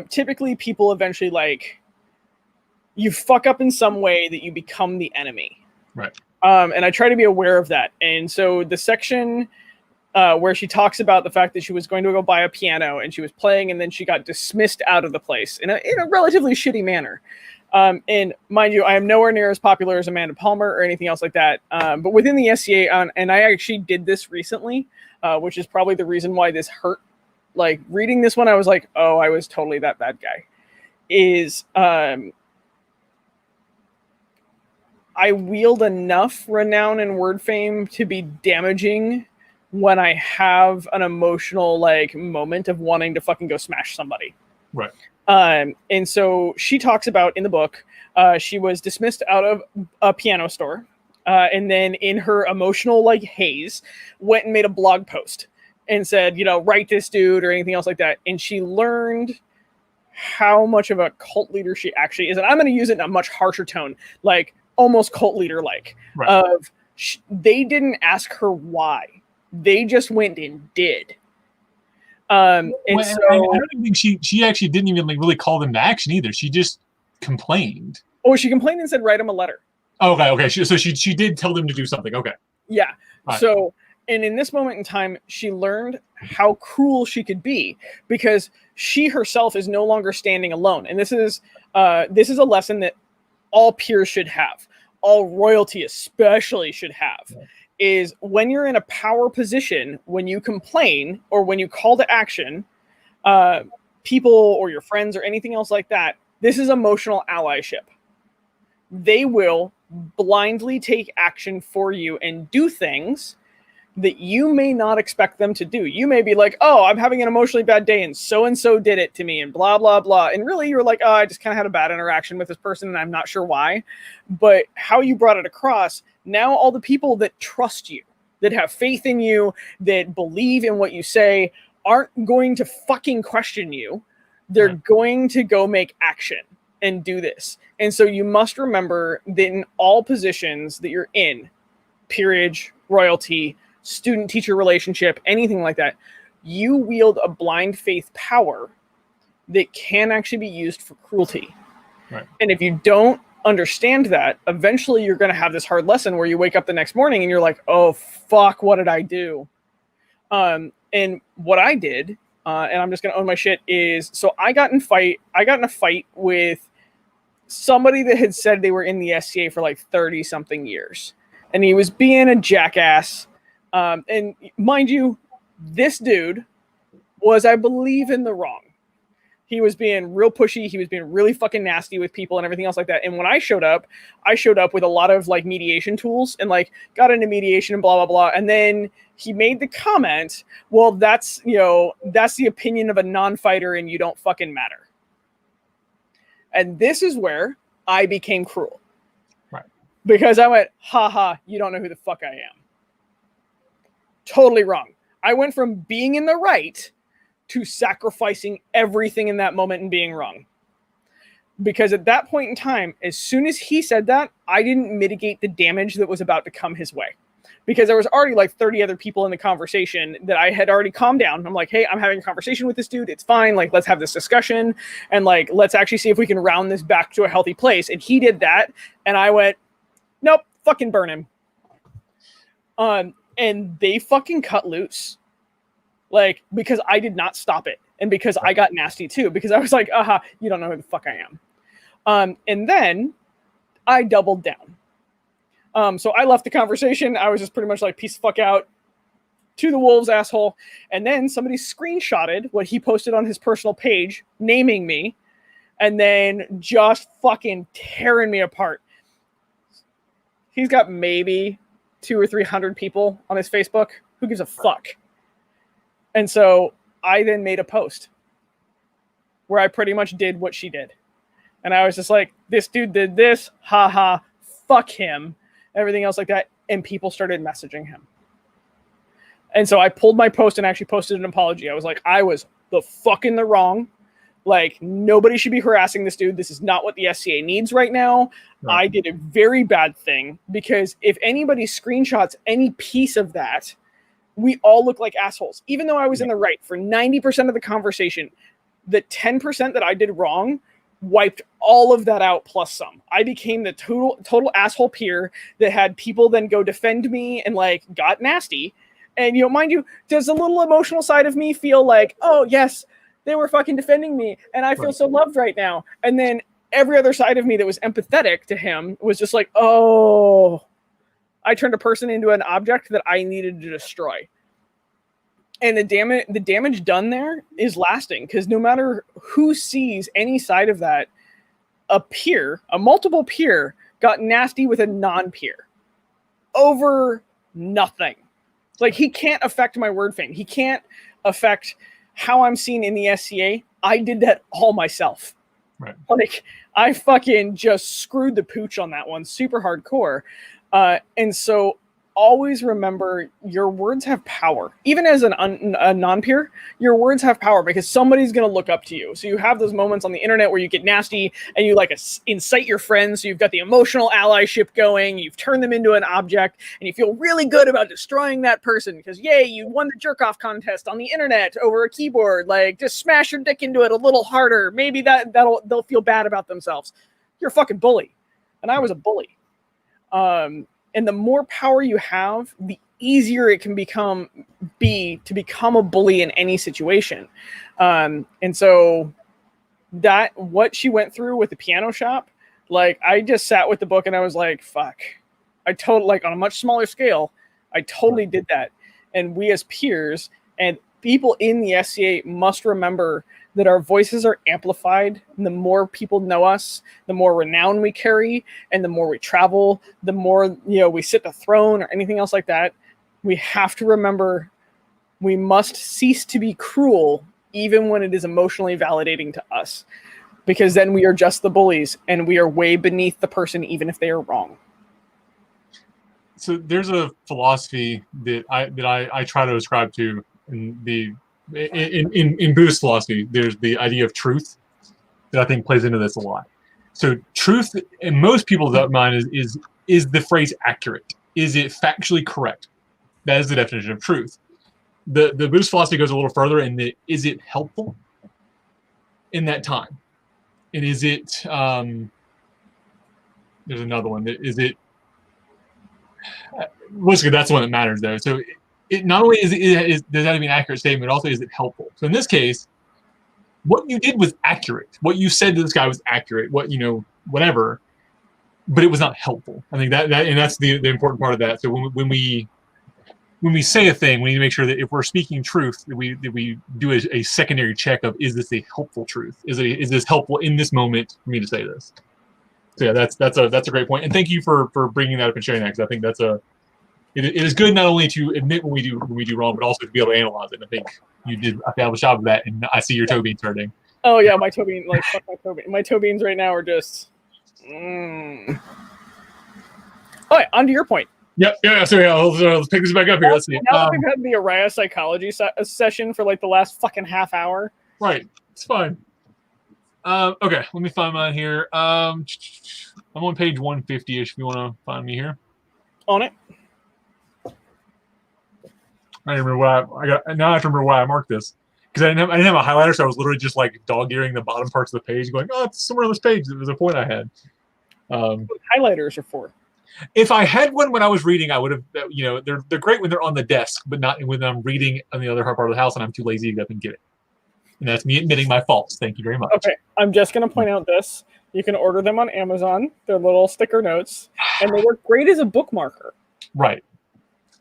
typically people eventually like you fuck up in some way that you become the enemy. Right. And I try to be aware of that. And so the section where she talks about the fact that she was going to go buy a piano and she was playing, and then she got dismissed out of the place in a relatively shitty manner. And mind you, I am nowhere near as popular as Amanda Palmer or anything else like that. But within the SCA, and I actually did this recently, which is probably the reason why this hurt. Like reading this one, I was like, oh, I was totally that bad guy. I wield enough renown and word fame to be damaging when I have an emotional like moment of wanting to fucking go smash somebody. Right. And so she talks about in the book, she was dismissed out of a piano store. And then in her emotional like haze, went and made a blog post and said, you know, write this dude or anything else like that. And she learned how much of a cult leader she actually is. And I'm going to use it in a much harsher tone, like almost cult leader like. Right. They didn't ask her why. They just went and did. And well, so I don't think she actually didn't even like really call them to action either. She just complained. Oh, she complained and said, write him a letter. Okay. So she did tell them to do something. Okay. Yeah. Right. So, and in this moment in time, she learned how cruel she could be because she herself is no longer standing alone. And this is a lesson that all peers should have. All royalty especially should have. Yeah. Is when you're in a power position, when you complain or when you call to action, people or your friends or anything else like that, this is emotional allyship. They will blindly take action for you and do things that you may not expect them to do. You may be like, oh, I'm having an emotionally bad day and so did it to me and blah, blah, blah. And really you're like, oh, I just kind of had a bad interaction with this person and I'm not sure why. But how you brought it across, now all the people that trust you, that have faith in you, that believe in what you say, aren't going to fucking question you. They're going to go make action and do this. And so you must remember that in all positions that you're in, peerage, royalty, student-teacher relationship, anything like that, you wield a blind faith power that can actually be used for cruelty. Right. And if you don't understand that, eventually you're going to have this hard lesson where you wake up the next morning and you're like, oh, fuck, what did I do? And what I did, and I'm just going to own my shit, is so I got in a fight with somebody that had said they were in the SCA for like 30 something years. And he was being a jackass. And mind you, this dude was, I believe, in the wrong. He was being real pushy. He was being really fucking nasty with people and everything else like that. And when I showed up with a lot of like mediation tools and like got into mediation and blah, blah, blah. And then he made the comment, well, that's the opinion of a non-fighter and you don't fucking matter. And this is where I became cruel. Right. Because I went, haha, you don't know who the fuck I am. Totally wrong. I went from being in the right to sacrificing everything in that moment and being wrong. Because at that point in time, as soon as he said that, I didn't mitigate the damage that was about to come his way. Because there was already like 30 other people in the conversation that I had already calmed down. I'm like, hey, I'm having a conversation with this dude. It's fine. Like, let's have this discussion. And like, let's actually see if we can round this back to a healthy place. And he did that. And I went, nope, fucking burn him. And they fucking cut loose. Like, because I did not stop it. And because I got nasty too. Because I was like, aha, you don't know who the fuck I am. And then I doubled down. So I left the conversation. I was just pretty much like, peace the fuck out. To the wolves, asshole. And then somebody screenshotted what he posted on his personal page, naming me. And then just fucking tearing me apart. He's got maybe 200 or 300 people on his Facebook. Who gives a fuck? And so I then made a post where I pretty much did what she did. And I was just like, this dude did this. Haha. Fuck him. Everything else like that. And people started messaging him. And so I pulled my post and actually posted an apology. I was like, I was the fuck in the wrong. Like, nobody should be harassing this dude. This is not what the SCA needs right now. Right. I did a very bad thing because if anybody screenshots any piece of that, we all look like assholes. Even though I was in the right for 90% of the conversation, the 10% that I did wrong wiped all of that out plus some. I became the total asshole peer that had people then go defend me and like got nasty. And, you know, mind you, does a little emotional side of me feel like, oh, yes, they were fucking defending me and I feel so loved right now. And then every other side of me that was empathetic to him was just like, oh, I turned a person into an object that I needed to destroy. And the damage done there is lasting, because no matter who sees any side of that, a multiple peer got nasty with a non-peer over nothing. Like, he can't affect my word fame. He can't affect how I'm seen in the SCA. I did that all myself. Right. Like, I fucking just screwed the pooch on that one, super hardcore. And so always remember, your words have power. Even as a non-peer, your words have power, because somebody's going to look up to you. So you have those moments on the internet where you get nasty and you like incite your friends. So you've got the emotional allyship going. You've turned them into an object, and you feel really good about destroying that person because, yay, you won the jerk-off contest on the internet over a keyboard. Like, just smash your dick into it a little harder. Maybe they'll feel bad about themselves. You're a fucking bully. And I was a bully. And the more power you have, the easier it can become a bully in any situation. And so that, what she went through with the piano shop, like, I just sat with the book and I was like, fuck. I totally, like, on a much smaller scale, I totally did that. And we as peers and people in the SCA must remember that our voices are amplified. And the more people know us, the more renown we carry, and the more we travel, the more, we sit the throne or anything else like that. We have to remember, we must cease to be cruel, even when it is emotionally validating to us, because then we are just the bullies and we are way beneath the person, even if they are wrong. So there's a philosophy that I try to ascribe to in Buddhist philosophy. There's the idea of truth that I think plays into this a lot. So truth, in most people's mind, is the phrase accurate? Is it factually correct? That is the definition of truth. The Buddhist philosophy goes a little further in that, is it helpful in that time? And is it there's another one, that is it basically that's the one that matters though. So it not only does that have to be an accurate statement, but also is it helpful? So in this case, what you did was accurate. What you said to this guy was accurate. Whatever, but it was not helpful. I think that and that's the important part of that. So when we say a thing, we need to make sure that if we're speaking truth, that we do a secondary check of, is this a helpful truth? Is this helpful in this moment for me to say this? So yeah, that's a great point, and thank you for bringing that up and sharing that, because I think it is good not only to admit when we do wrong, but also to be able to analyze it. And I think you did a fabulous job of that, and I see your toe beans hurting. Oh yeah, my toe beans, like, fuck my toe beans. My toe beans right now are just. All right, on to your point. Yep. Yeah. So yeah, let's pick this back up here. Let's see. Now that we've had the Araya psychology session for like the last fucking half hour. Right. It's fine. Okay. Let me find mine here. I'm on page 150-ish. If you want to find me here. On it. I don't remember what I got. Now I have to remember why I marked this, because I didn't have a highlighter, so I was literally just like dog-earing the bottom parts of the page, going, "Oh, it's somewhere on this page." It was a point I had. Highlighters are for. If I had one when I was reading, I would have. They're great when they're on the desk, but not when I'm reading on the other part of the house, and I'm too lazy to get up and get it. And that's me admitting my faults. Thank you very much. Okay, I'm just going to point out this. You can order them on Amazon. They're little sticker notes, and they work great as a bookmarker. Right.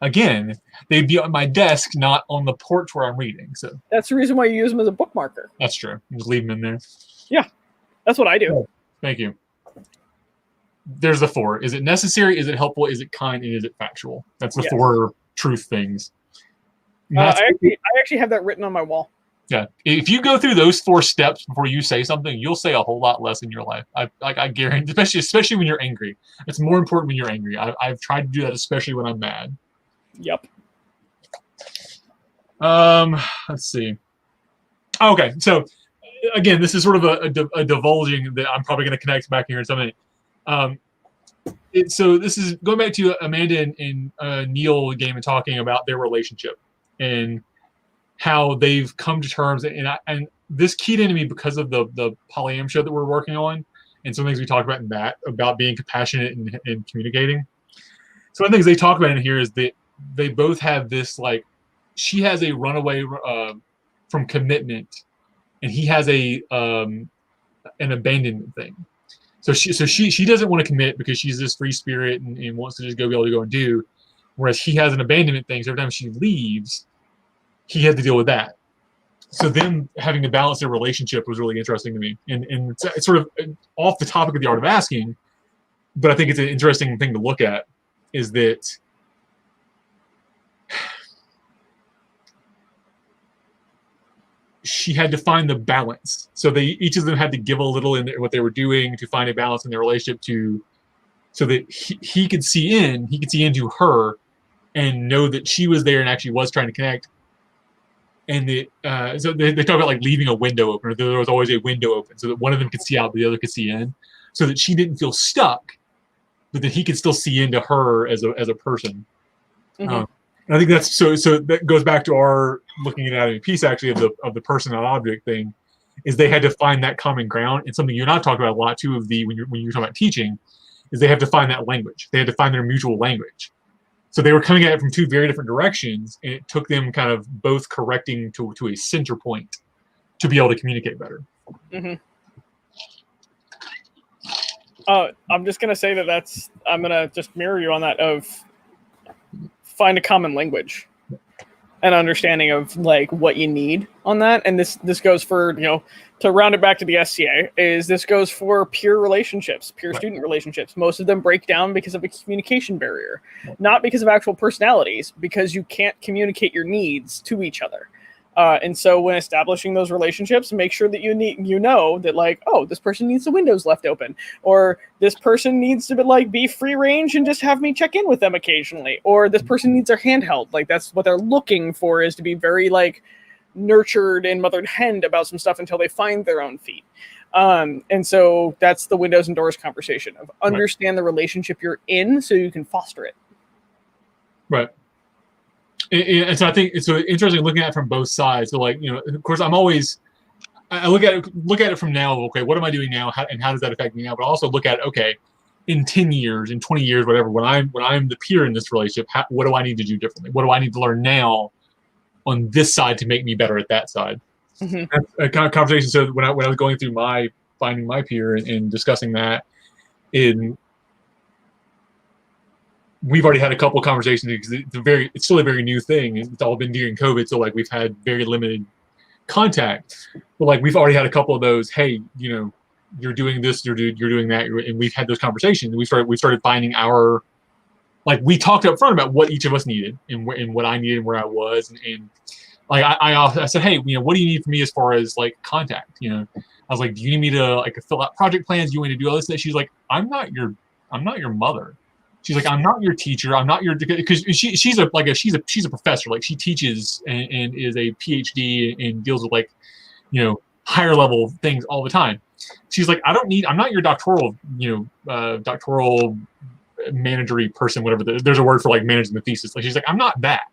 Again, they'd be on my desk, not on the porch where I'm reading. So that's the reason why you use them as a bookmarker. That's true. Just leave them in there. Yeah, that's what I do. Oh, thank you. There's the 4. Is it necessary? Is it helpful? Is it kind? And is it factual? That's the 4 truth things. I actually have that written on my wall. Yeah. If you go through those 4 steps before you say something, you'll say a whole lot less in your life. I guarantee, especially when you're angry. It's more important when you're angry. I've tried to do that, especially when I'm mad. Yep. Let's see. Okay, so again, this is sort of a divulging that I'm probably going to connect back here in something. So this is going back to Amanda and Neil game and talking about their relationship and how they've come to terms, and this keyed into me because of the polyam show that we're working on, and some things we talked about in that, about being compassionate and communicating. So one of the things they talk about in here is that they both have this, like, she has a runaway from commitment, and he has an abandonment thing. So she doesn't want to commit because she's this free spirit and wants to just be able to go and do. Whereas he has an abandonment thing. So every time she leaves, he had to deal with that. So them having to balance their relationship was really interesting to me. And it's sort of off the topic of the art of asking, but I think it's an interesting thing to look at, is that she had to find the balance. So each of them had to give a little in what they were doing to find a balance in their relationship so that he could see into her and know that she was there and actually was trying to connect. And so they talk about like leaving a window open, or there was always a window open so that one of them could see out, but the other could see in, so that she didn't feel stuck, but that he could still see into her as a person. Mm-hmm. And I think that's so that goes back to our looking at Anatomy of Peace, actually, of the person not object thing, is they had to find that common ground. And something you and I talked about a lot too, when you're talking about teaching, is they have to find that language. They had to find their mutual language. So they were coming at it from two very different directions, and it took them kind of both correcting to a center point to be able to communicate better. Mm-hmm. I'm just going to say I'm going to just mirror you on that, of find a common language and understanding of like what you need on that. And this goes for, to round it back to the SCA, this goes for peer relationships, student relationships. Most of them break down because of a communication barrier, not because of actual personalities, because you can't communicate your needs to each other. And so when establishing those relationships, make sure that you know that like, oh, this person needs the windows left open, or this person needs to be free range and just have me check in with them occasionally, or this person needs their hand held. Like that's what they're looking for, is to be very like nurtured and mothered hen about some stuff until they find their own feet. And so that's the windows and doors conversation of understand the relationship you're in so you can foster it. Right. And so I think it's so interesting looking at it from both sides. So like, of course, I look at it from now. Okay, what am I doing now? And how does that affect me now? But also look at, okay, in 10 years, in 20 years, whatever, when I'm the peer in this relationship, what do I need to do differently? What do I need to learn now on this side to make me better at that side? Mm-hmm. That's a kind of conversation. So when I was going through finding my peer and discussing that, we've already had a couple of conversations because it's still a very new thing. It's all been during COVID, so like we've had very limited contact. But like we've already had a couple of those. Hey, you're doing this, you're doing that, and we've had those conversations. We started finding our, like, we talked up front about what each of us needed and what I needed and where I was, and like I said, hey, what do you need from me as far as like contact? I was like, do you need me to like fill out project plans? Do you want me to do all this? And she's like, I'm not your mother. She's like, I'm not your teacher. I'm not your, because she's a professor. Like she teaches and is a PhD and deals with like, higher level things all the time. She's like, I'm not your doctoral managery person, whatever. There's a word for like managing the thesis. Like she's like, I'm not that.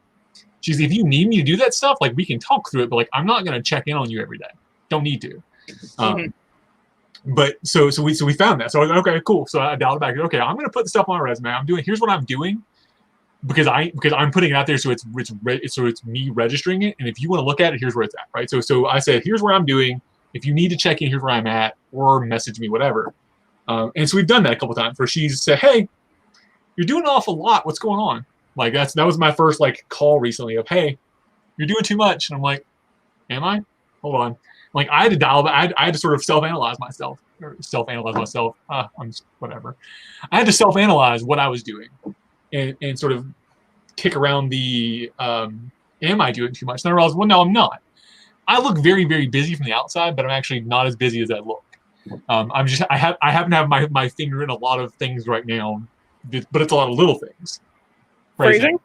She's like, if you need me to do that stuff, like we can talk through it, but like I'm not gonna check in on you every day. Don't need to. Mm-hmm. But so we found that. So I was like, okay, cool. So I dialed it back. Okay, I'm going to put the stuff on my resume. Here's what I'm doing because I'm putting it out there. So it's me registering it. And if you want to look at it, here's where it's at. Right. So I said, here's what I'm doing. If you need to check in, here's where I'm at, or message me, whatever. And so we've done that a couple of times where she's said, hey, you're doing an awful lot. What's going on? Like that was my first like call recently of, hey, you're doing too much. And I'm like, am I? Hold on. Like I had to dial, I had to sort of self-analyze myself. I'm just, whatever. I had to self-analyze what I was doing, and sort of kick around the am I doing too much? And I realized, well, no, I'm not. I look very, very busy from the outside, but I'm actually not as busy as I look. I happen to have my finger in a lot of things right now, but it's a lot of little things. Phrasing.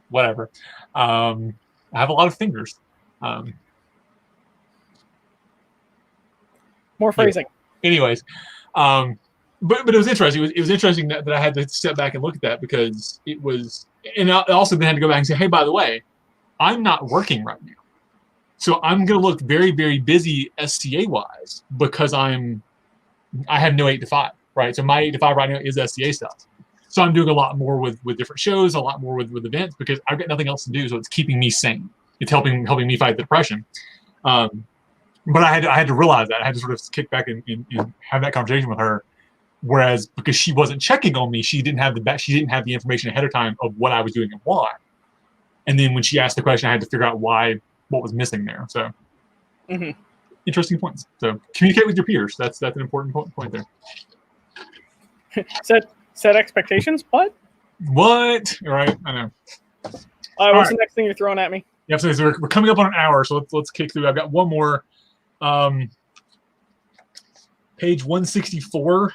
Whatever. I have a lot of fingers. More phrasing. Yeah. Anyways, but it was interesting. It was interesting that I had to step back and look at that because it was, and I also then had to go back and say, hey, by the way, I'm not working right now, so I'm going to look very, very busy SCA wise because I have no 8 to 5, right? So my 8 to 5 right now is SCA stuff. So I'm doing a lot more with different shows, a lot more with events because I've got nothing else to do. So it's keeping me sane. It's helping me fight the depression. But I had to realize that. I had to sort of kick back and have that conversation with her. Whereas because she wasn't checking on me, she didn't have the information ahead of time of what I was doing and why. And then when she asked the question, I had to figure out what was missing there. So interesting points. So communicate with your peers. That's an important point there. Set expectations. What? What? All right, I know. What's the next thing you're throwing at me? Yeah, so we're coming up on an hour, so let's kick through. I've got one more. Page 164.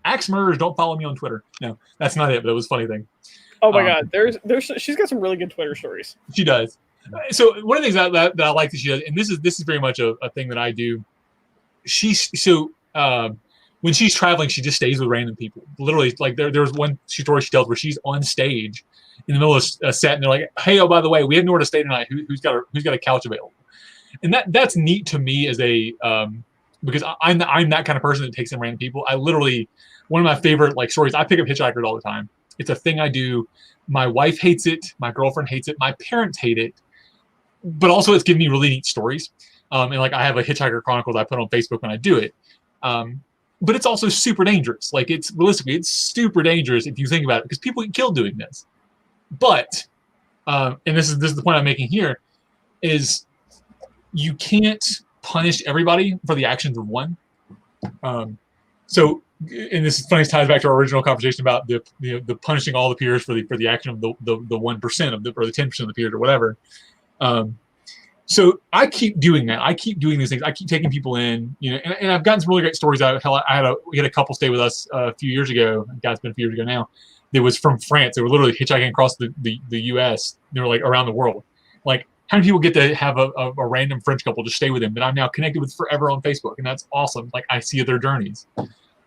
Axe murders. Don't follow me on Twitter. No, that's not it. But it was a funny thing. Oh my god, she's got some really good Twitter stories. She does. So one of the things that I like that she does, and this is very much a thing that I do. When she's traveling, she just stays with random people. Literally, like there was one story she tells where she's on stage in the middle of a set, and they're like, "Hey, oh by the way, we have nowhere to stay tonight. Who's got a couch available?" And that's neat to me as a because I'm that kind of person that takes in random people. I literally, one of my favorite like stories. I pick up hitchhikers all the time. It's a thing I do. My wife hates it. My girlfriend hates it. My parents hate it. But also, it's given me really neat stories. And like I have a Hitchhiker Chronicles I put on Facebook when I do it. But it's also super dangerous. Like it's super dangerous if you think about it, because people get killed doing this. But and this is the point I'm making here, is you can't punish everybody for the actions of one. So, and this is funny, ties back to our original conversation about the punishing all the peers for the action of the 1% of or the 10% of the peers or whatever. So I keep doing that. I keep doing these things. I keep taking people in, and I've gotten some really great stories out. We had a couple stay with us a few years ago. God, it's been a few years ago now. It was from France. They were literally hitchhiking across the U.S. They were like around the world. Like, how many people get to have a random French couple just stay with them that I'm now connected with forever on Facebook, and that's awesome. Like I see their journeys,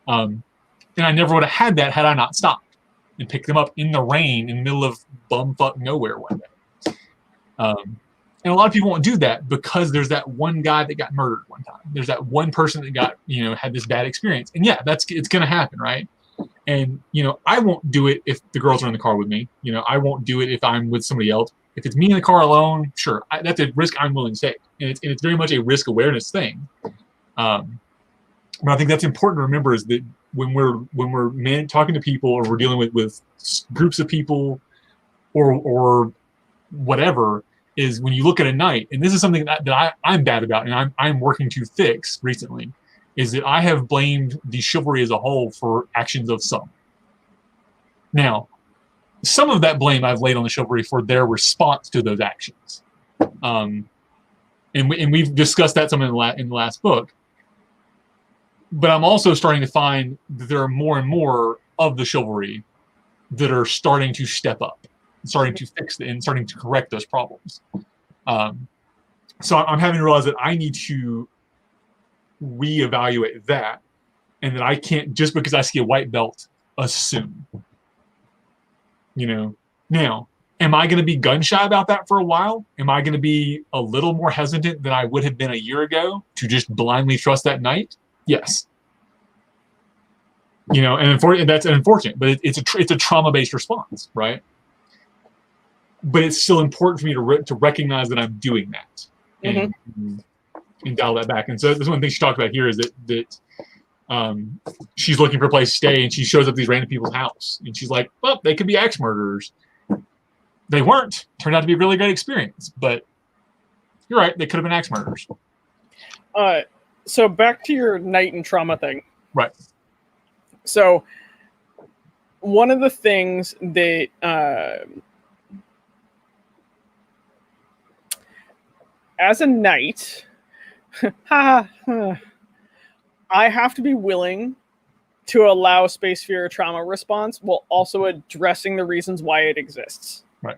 and I never would have had that had I not stopped and picked them up in the rain in the middle of bumfuck nowhere one day. And a lot of people won't do that because there's that one guy that got murdered one time. There's that one person that got, had this bad experience. And yeah, it's going to happen, right? And, I won't do it if the girls are in the car with me. I won't do it if I'm with somebody else. If it's me in the car alone, sure, that's a risk I'm willing to take. And it's very much a risk awareness thing. But I think that's important to remember is that when we're talking to people or we're dealing with groups of people or whatever, is when you look at a night, and this is something that I'm bad about and I'm working to fix recently, is that I have blamed the chivalry as a whole for actions of some. Now, some of that blame I've laid on the chivalry for their response to those actions. And we've discussed that some in the last book. But I'm also starting to find that there are more and more of the chivalry that are starting to step up, starting to fix it and starting to correct those problems. So I'm having to realize that I need to reevaluate that, and that I can't, just because I see a white belt, assume. Now, am I going to be gun shy about that for a while? Am I going to be a little more hesitant than I would have been a year ago to just blindly trust that knight? Yes. And that's unfortunate, but it's a trauma-based response, right? But it's still important for me to recognize that I'm doing that and dial that back. And so this one thing she talked about here is that she's looking for a place to stay, and she shows up at these random people's house, and she's like, "Well, they could be axe murderers." They weren't. Turned out to be a really great experience, but you're right. They could have been axe murderers. So back to your night and trauma thing. Right. So one of the things that as a knight, I have to be willing to allow space for your trauma response while also addressing the reasons why it exists. Right.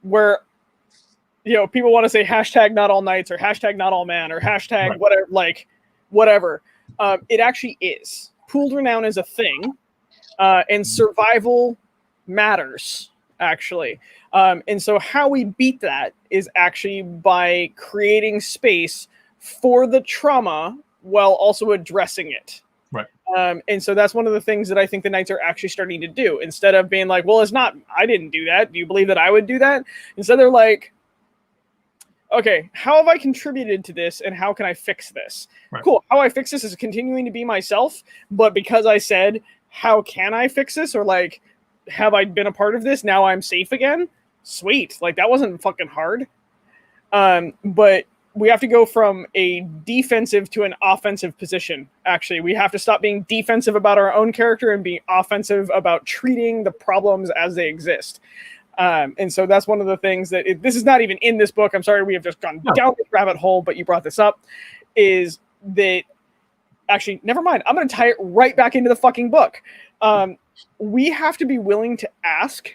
Where, people want to say hashtag not all knights or hashtag not all man or hashtag whatever. It actually is. Pooled renown is a thing, and survival matters, actually. And so how we beat that is actually by creating space for the trauma while also addressing it. Right. And so that's one of the things that I think the Knights are actually starting to do. Instead of being like, well, I didn't do that. Do you believe that I would do that? Instead, they're like, okay, how have I contributed to this and how can I fix this? Right. Cool. How I fix this is continuing to be myself, but because I said, how can I fix this? Or like, have I been a part of this? Now I'm safe again. Sweet. Like that wasn't fucking hard. But we have to go from a defensive to an offensive position. Actually, we have to stop being defensive about our own character and be offensive about treating the problems as they exist. And so that's one of the things that this is not even in this book. I'm sorry, we have just gone down this rabbit hole, but you brought this up. Is that actually, never mind. I'm going to tie it right back into the fucking book. We have to be willing to ask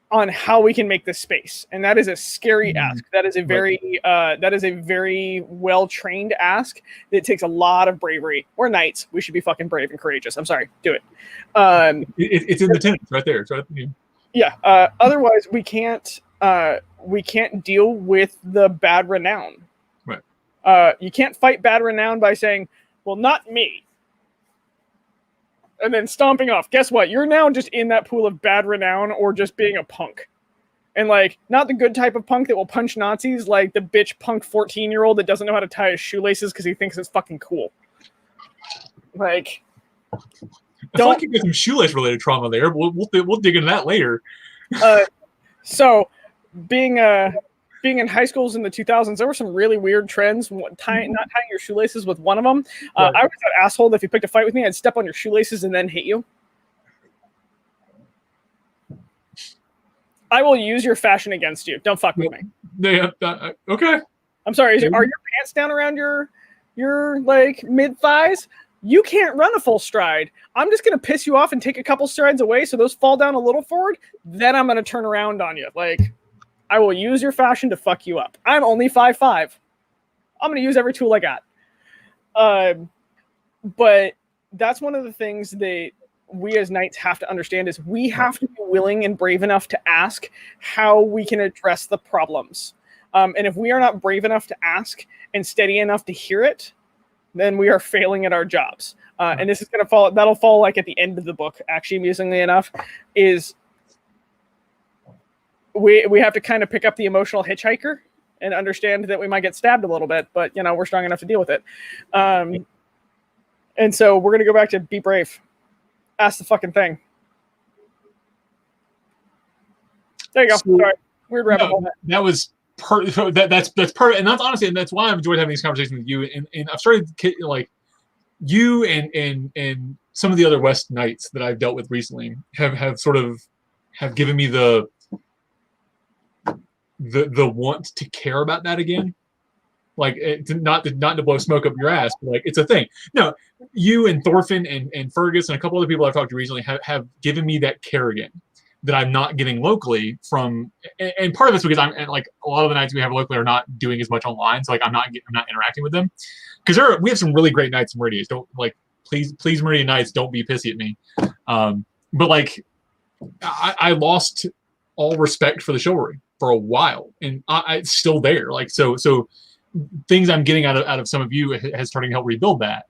on how we can make this space, and that is a scary ask. That is a very well-trained ask that takes a lot of bravery. We're knights. We should be fucking brave and courageous. I'm sorry. Do it. It's in the tenets right there. It's right there. Yeah. Otherwise, we can't deal with the bad renown. Right. You can't fight bad renown by saying, "Well, not me," and then stomping off. Guess what? You're now just in that pool of bad renown or just being a punk. And like, not the good type of punk that will punch Nazis, like the bitch punk 14-year-old that doesn't know how to tie his shoelaces because he thinks it's fucking cool. Like, I feel like you got some shoelace related trauma there. We'll dig into that later. So being in high schools in the 2000s, there were some really weird trends. Not tying your shoelaces was one of them. Right. I was that asshole that if you picked a fight with me, I'd step on your shoelaces and then hit you. I will use your fashion against you. Don't fuck with me. Okay. I'm sorry. Are your pants down around your like mid thighs? You can't run a full stride. I'm just gonna piss you off and take a couple strides away so those fall down a little forward. Then I'm gonna turn around on you. Like, I will use your fashion to fuck you up. I'm only 5'5". I'm going to use every tool I got. But that's one of the things that we as knights have to understand is we have to be willing and brave enough to ask how we can address the problems. And if we are not brave enough to ask and steady enough to hear it, then we are failing at our jobs. And this is going to fall, that'll fall like at the end of the book, actually, amusingly enough, is we have to kind of pick up the emotional hitchhiker and understand that we might get stabbed a little bit, but you know, we're strong enough to deal with it. And so we're going to go back to be brave. Ask the fucking thing. There you go. Sorry. Weird rabbit hole. That was that's perfect. And that's honestly, and that's why I've enjoyed having these conversations with you. And I've started like you and some of the other West Knights that I've dealt with recently have sort of given me the want to care about that again, like not to blow smoke up your ass, but like it's a thing. No, you and Thorfinn and Fergus and a couple other people I've talked to recently have given me that care again that I'm not getting locally from, and part of it's because I'm like a lot of the nights we have locally are not doing as much online, so like I'm not interacting with them because we have some really great nights in Meridians. Don't like please Meridian Nights, don't be pissy at me, but like I lost all respect for the chivalry for a while, and it's still there. Like so things I'm getting out of some of you has starting to help rebuild that.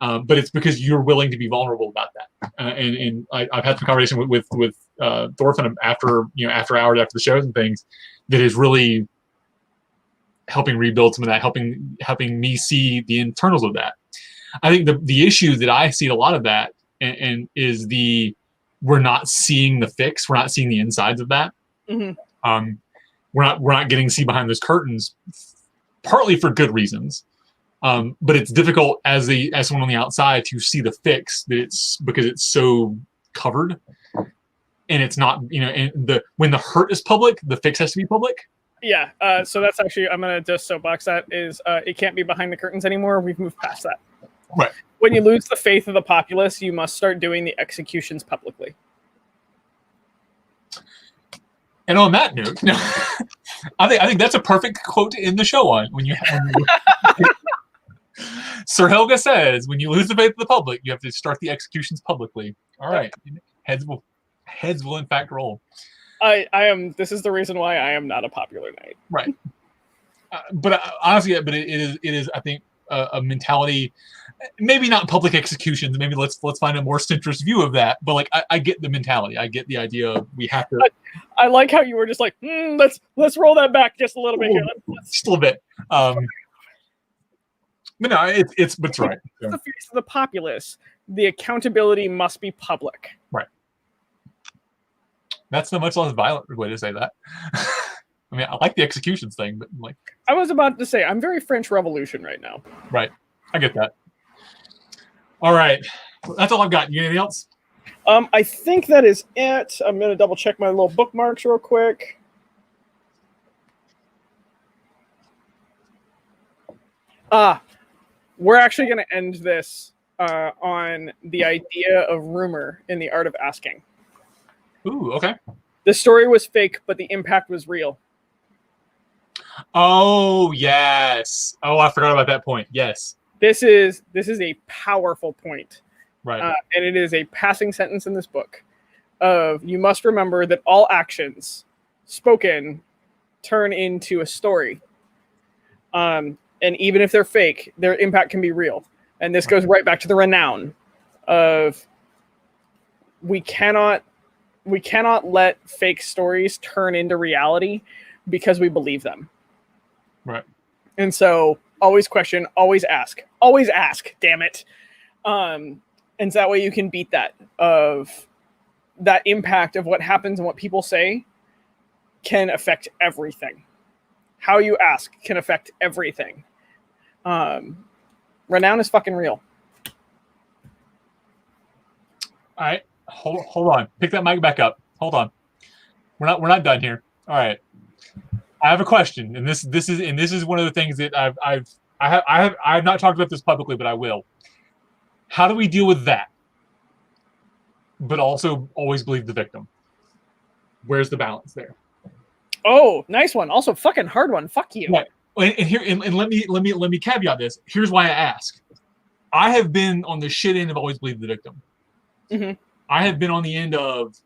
But it's because you're willing to be vulnerable about that. And I've had some conversation with Thorfinn after hours after the shows and things that is really helping rebuild some of that, helping me see the internals of that. I think the issue that I see a lot of that and is we're not seeing the fix. We're not seeing the insides of that. Mm-hmm. We're not getting to see behind those curtains, partly for good reasons. But it's difficult as someone on the outside to see the fix because it's so covered, and it's not, and when the hurt is public, the fix has to be public. Yeah. So that's actually, I'm gonna just soapbox that is it can't be behind the curtains anymore. We've moved past that. Right. When you lose the faith of the populace, you must start doing the executions publicly. And on that note, no, I think that's a perfect quote to end the show on. When you Sir Helga says, when you lose the faith of the public, you have to start the executions publicly. All right. Heads will in fact roll. I am. This is the reason why I am not a popular knight. Right. But honestly, it is. I think a mentality, maybe not public executions. Maybe let's find a more centrist view of that. But like, I get the mentality. I get the idea of we have to. I like how you were just like, let's roll that back just a little bit here. Just a little bit. But no, it's right. The face of the populace. The accountability must be public. Right. That's a much less violent way to say that. I mean, I like the executions thing, but like, I was about to say, I'm very French Revolution right now. Right. I get that. All right. That's all I've got. You got anything else? I think that is it. I'm going to double check my little bookmarks real quick. We're actually going to end this on the idea of rumor in the art of asking. Ooh, okay. The story was fake, but the impact was real. Oh, yes. Oh, I forgot about that point. Yes. This is a powerful point. Right. And it is a passing sentence in this book of you must remember that all actions spoken turn into a story. And even if they're fake, their impact can be real. And this goes right back to the renown of we cannot let fake stories turn into reality because we believe them. Right. And so always question, always ask, damn it. And so that way you can beat that of that impact of what happens and what people say can affect everything. How you ask can affect everything. Renown is fucking real. All right. Hold on. Pick that mic back up. Hold on. We're not done here. All right. I have a question, and this is one of the things that I have not talked about this publicly, but I will. How do we deal with that? But also always believe the victim. Where's the balance there? Oh, nice one. Also, fucking hard one. Fuck you. Right. And let me caveat this. Here's why I ask. I have been on the shit end of always believe the victim. Mm-hmm. I have been on the end of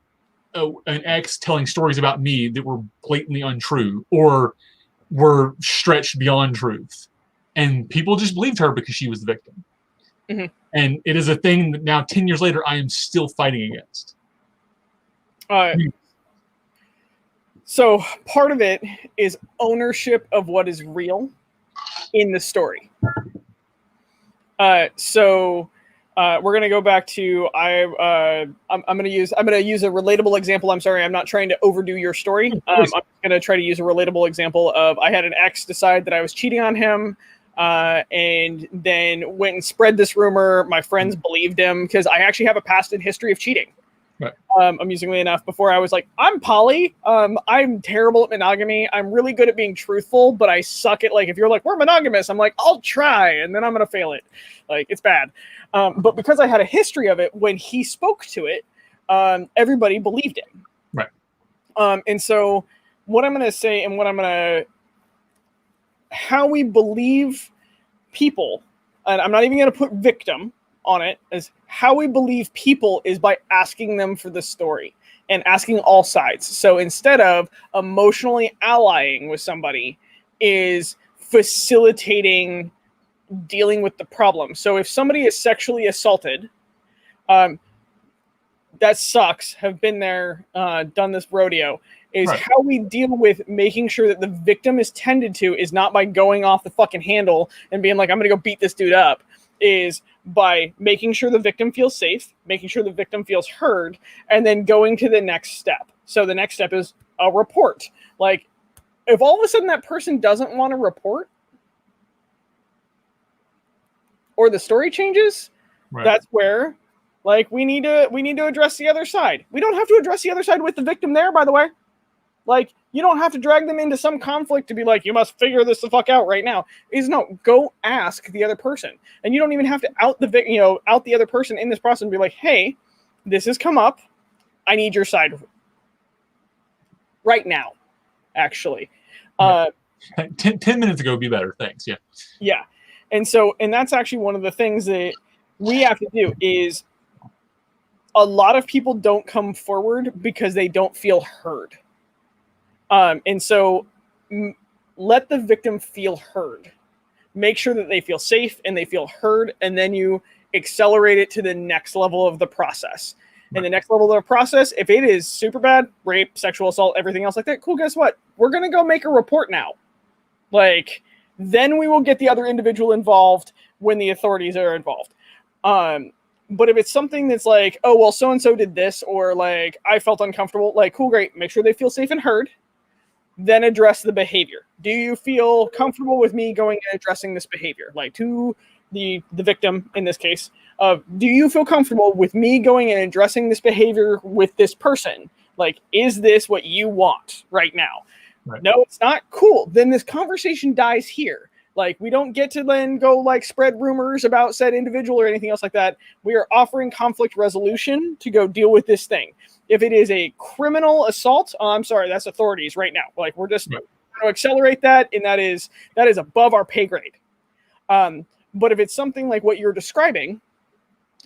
an ex telling stories about me that were blatantly untrue or were stretched beyond truth. And people just believed her because she was the victim. Mm-hmm. And it is a thing that now, 10 years later, I am still fighting against. So part of it is ownership of what is real in the story. So we're gonna go back to I'm gonna use a relatable example. I'm sorry, I'm not trying to overdo your story. I'm gonna try to use a relatable example of I had an ex decide that I was cheating on him, and then went and spread this rumor. My friends believed him because I actually have a past and history of cheating. Right. Amusingly enough, before I was like, I'm poly. I'm terrible at monogamy. I'm really good at being truthful, but I suck at like if you're like we're monogamous, I'm like I'll try, and then I'm gonna fail it. Like it's bad. But because I had a history of it, when he spoke to it, everybody believed him. Right. And so what I'm gonna say, and how we believe people, and I'm not even gonna put victim on it, is how we believe people is by asking them for the story and asking all sides. So instead of emotionally allying with somebody, is facilitating dealing with the problem. So if somebody is sexually assaulted, that sucks, have been there, done this rodeo, is right. How we deal with making sure that the victim is tended to is not by going off the fucking handle and being like, I'm going to go beat this dude up, is by making sure the victim feels safe, making sure the victim feels heard, and then going to the next step. So the next step is a report. Like, if all of a sudden that person doesn't want to report, or the story changes, right. That's where, like, we need to address the other side. We don't have to address the other side with the victim there, by the way. Like, you don't have to drag them into some conflict to be like, you must figure this the fuck out right now. No, go ask the other person. And you don't even have to out the other person in this process and be like, hey, this has come up. I need your side right now, actually. 10 minutes ago would be better. Thanks. Yeah. Yeah. And that's actually one of the things that we have to do is a lot of people don't come forward because they don't feel heard. And so let the victim feel heard. make sure that they feel safe and they feel heard, and then you accelerate it to the next level of the process. Right. And the next level of the process, if it is super bad, rape, sexual assault, everything else like that, cool, guess what? We're going to go make a report now. Like, then we will get the other individual involved when the authorities are involved. But if it's something that's like, oh, well, so-and-so did this, or like, I felt uncomfortable, like, cool, great, make sure they feel safe and heard, then address the behavior. Do you feel comfortable with me going and addressing this behavior? Like, to the victim in this case, do you feel comfortable with me going and addressing this behavior with this person? Like, is this what you want right now? Right. No, it's not. Cool. Then this conversation dies here. Like, we don't get to then go like spread rumors about said individual or anything else like that. We are offering conflict resolution to go deal with this thing. If it is a criminal assault, I'm sorry, that's authorities right now. Like, we're just going to accelerate that, and that is above our pay grade. But if it's something like what you're describing,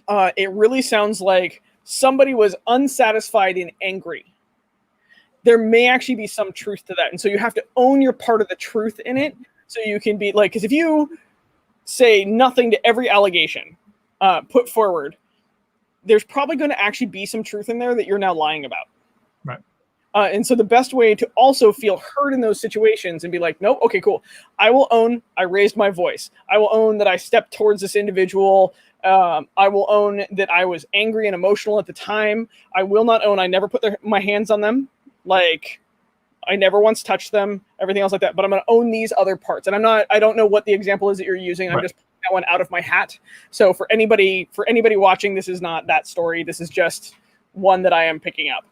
it really sounds like somebody was unsatisfied and angry. There may actually be some truth to that. And so you have to own your part of the truth in it, so you can be like, because if you say nothing to every allegation put forward, there's probably going to actually be some truth in there that you're now lying about. Right. And so the best way to also feel heard in those situations and be like, nope, okay, cool. I will own I raised my voice. I will own that I stepped towards this individual. I will own that I was angry and emotional at the time. I will not own I never put my hands on them. Like, I never once touched them, everything else like that. But I'm going to own these other parts. And I don't know what the example is that you're using. I'm just pulling that one out of my hat. So for anybody watching, this is not that story. This is just one that I am picking up.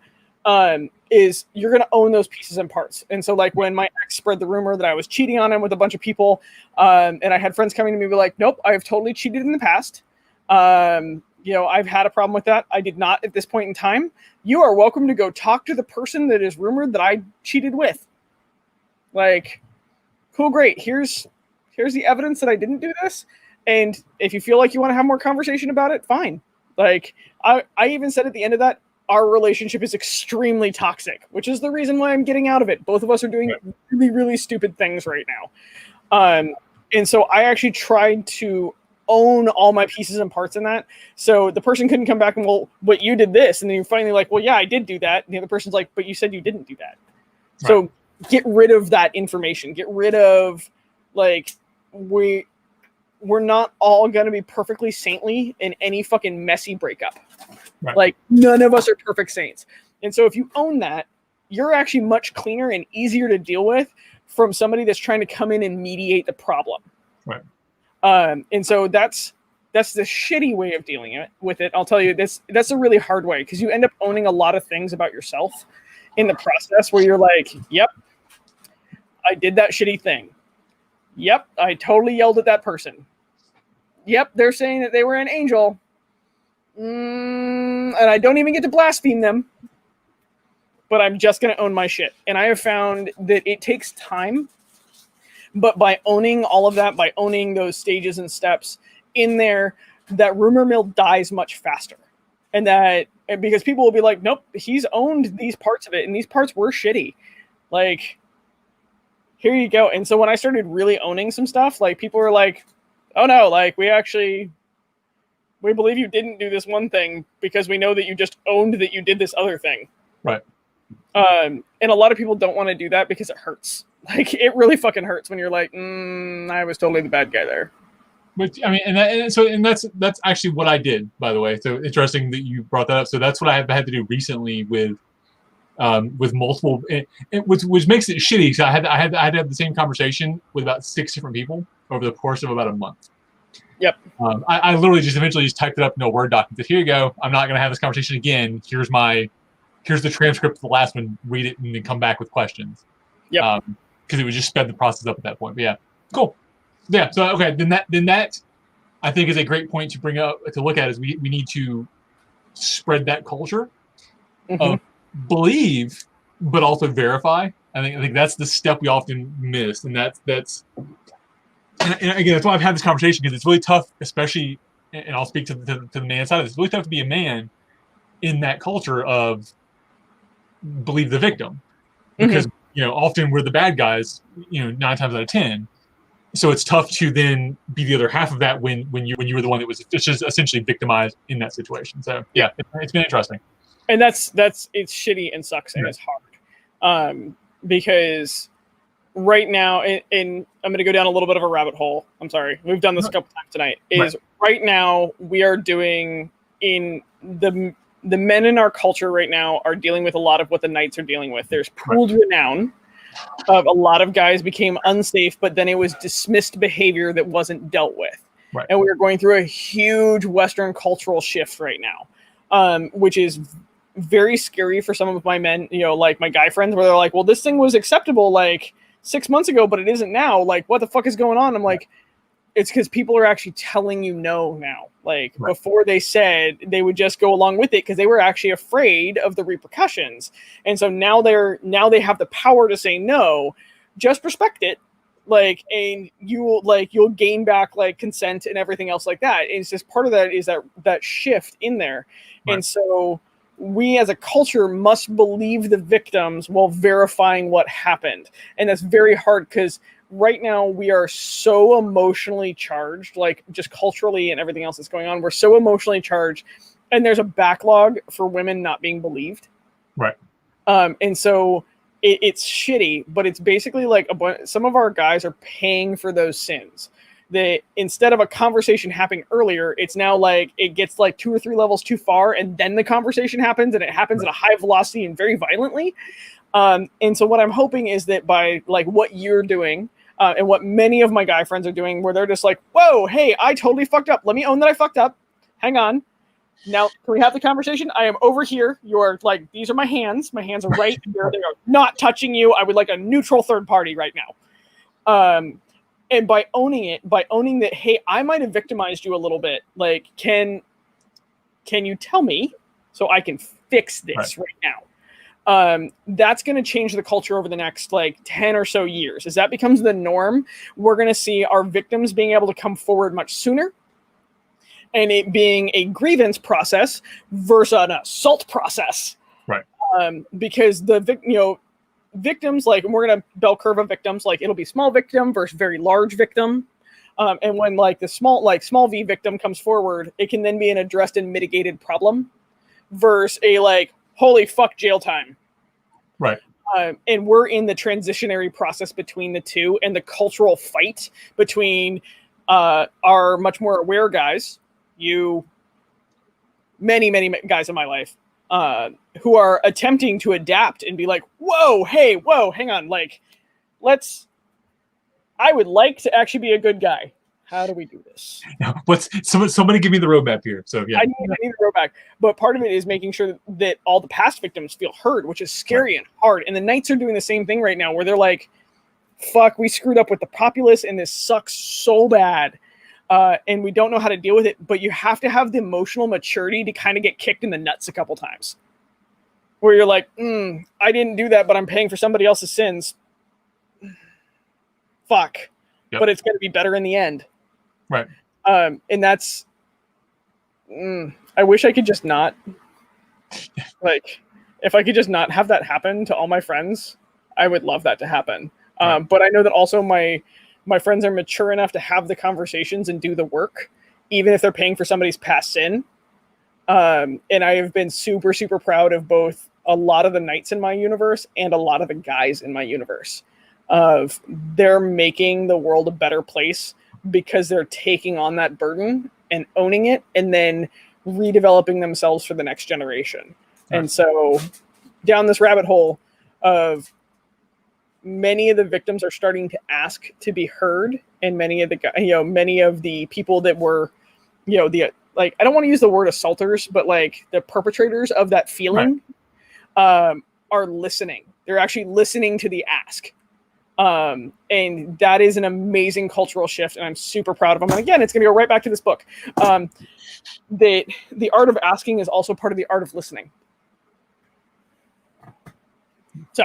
Is you're going to own those pieces and parts. And so like when my ex spread the rumor that I was cheating on him with a bunch of people, and I had friends coming to me and be like, nope, I have totally cheated in the past. I've had a problem with that. I did not at this point in time. You are welcome to go talk to the person that is rumored that I cheated with. Like, cool, great. Here's the evidence that I didn't do this. And if you feel like you want to have more conversation about it, fine. Like, I even said at the end of that, our relationship is extremely toxic, which is the reason why I'm getting out of it. Both of us are doing really, really stupid things right now. And so I actually tried to own all my pieces and parts in that. So the person couldn't come back and, well, but you did this. And then you're finally like, well, yeah, I did do that. And the other person's like, but you said you didn't do that. Right. So get rid of that information. Get rid of, like, we're not all going to be perfectly saintly in any fucking messy breakup. Right. Like, none of us are perfect saints. And so if you own that, you're actually much cleaner and easier to deal with from somebody that's trying to come in and mediate the problem. Right. And so that's the shitty way of dealing with it. I'll tell you this, that's a really hard way, because you end up owning a lot of things about yourself in the process where you're like, yep, I did that shitty thing. Yep, I totally yelled at that person. Yep, they're saying that they were an angel. And I don't even get to blaspheme them. But I'm just going to own my shit. And I have found that it takes time. But by owning all of that, by owning those stages and steps in there, that rumor mill dies much faster. And because people will be like, nope, he's owned these parts of it. And these parts were shitty. Like, here you go. And so when I started really owning some stuff, like, people were like, oh no, like, we believe you didn't do this one thing because we know that you just owned that you did this other thing. Right. And a lot of people don't want to do that because it hurts. Like, it really fucking hurts when you're like, I was totally the bad guy there. But I mean, and that's actually what I did, by the way. So interesting that you brought that up. So that's what I have had to do recently with multiple, which makes it shitty. So I had to have the same conversation with about 6 different people over the course of about a month. Yep. I literally just eventually typed it up in a Word document. Said, here you go. I'm not going to have this conversation again. Here's the transcript of the last one. Read it and then come back with questions. Yep. Because it would just sped the process up at that point. But yeah, cool. Yeah. So okay, then that I think is a great point to bring up to look at. Is we need to spread that culture of believe, but also verify. I think that's the step we often miss, and that's. And again, that's why I've had this conversation, because it's really tough, especially, and I'll speak to the man side of this. It's really tough to be a man in that culture of believe the victim, because often we're the bad guys, 9 times out of 10. so it's tough to then be the other half of that when you were the one that was just essentially victimized in that situation. So yeah, it's been interesting. And that's it's shitty and sucks and it's hard, because right now, and I'm going to go down a little bit of a rabbit hole. I'm sorry, we've done this a couple times tonight. Right now we are doing in the men in our culture right now are dealing with a lot of what the knights are dealing with. There's pooled renown of a lot of guys became unsafe, but then it was dismissed behavior that wasn't dealt with. Right. And we are going through a huge Western cultural shift right now, which is very scary for some of my men, like my guy friends, where they're like, well, this thing was acceptable like 6 months ago, but it isn't now. Like, what the fuck is going on? I'm like, it's because people are actually telling you no now. Like before they said they would just go along with it because they were actually afraid of the repercussions. And so now they have the power to say no, just respect it. Like, and you'll gain back like consent and everything else like that. And it's just part of that is that shift in there. Right. And so we as a culture must believe the victims while verifying what happened. And that's very hard because right now we are so emotionally charged, like just culturally and everything else that's going on. We're so emotionally charged, and there's a backlog for women not being believed. Right. And so it's shitty, but it's basically like some of our guys are paying for those sins. That instead of a conversation happening earlier, it's now like it gets like 2 or 3 levels too far, and then the conversation happens, and it happens at a high velocity and very violently. And so what I'm hoping is that by like what you're doing, and what many of my guy friends are doing, where they're just like, whoa, hey, I totally fucked up. Let me own that I fucked up. Hang on. Now, can we have the conversation? I am over here. You're like, these are my hands. My hands are right here. They are not touching you. I would like a neutral third party right now. And by owning that, hey, I might have victimized you a little bit. Like, can you tell me so I can fix this right now? That's going to change the culture over the next like 10 or so years. As that becomes the norm, we're going to see our victims being able to come forward much sooner, and it being a grievance process versus an assault process. Right. Because victims, like, and we're going to bell curve of victims, like it'll be small victim versus very large victim. And when like the small V victim comes forward, it can then be an addressed and mitigated problem versus a like, holy fuck, jail time. Right. And we're in the transitionary process between the two, and the cultural fight between our much more aware guys, many guys in my life, who are attempting to adapt and be like, whoa, hang on. Like, I would like to actually be a good guy. How do we do this? Now, somebody give me the roadmap here. So yeah, I need the roadmap. But part of it is making sure that all the past victims feel heard, which is scary and hard. And the Knights are doing the same thing right now, where they're like, "Fuck, we screwed up with the populace, and this sucks so bad, and we don't know how to deal with it." But you have to have the emotional maturity to kind of get kicked in the nuts a couple times, where you're like, "I didn't do that, but I'm paying for somebody else's sins." Fuck, but it's going to be better in the end. Right. And that's, I wish I could just not, like, if I could just not have that happen to all my friends, I would love that to happen. But I know that also my friends are mature enough to have the conversations and do the work, even if they're paying for somebody's past sin. And I have been super, super proud of both a lot of the Knights in my universe and a lot of the guys in my universe. Of they're making the world a better place because they're taking on that burden and owning it, and then redeveloping themselves for the next generation. Right. And so down this rabbit hole of many of the victims are starting to ask to be heard, and many of the people that were, I don't want to use the word assaulters, but like the perpetrators of that feeling, are listening. They're actually listening to the ask. And that is an amazing cultural shift, and I'm super proud of them. And again, it's going to go right back to this book. The art of asking is also part of the art of listening. So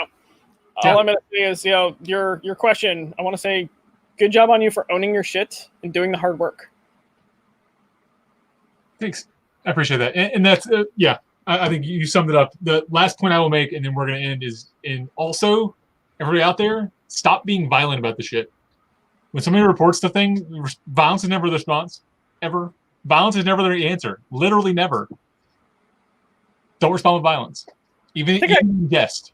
all I'm going to say is, your question, I want to say good job on you for owning your shit and doing the hard work. Thanks. I appreciate that. And that's, I think you summed it up. The last point I will make, and then we're going to end, is, and also everybody out there, stop being violent about the shit. When somebody reports the thing, violence is never the response. Ever. Violence is never the answer. Literally never. Don't respond with violence. Even guessed.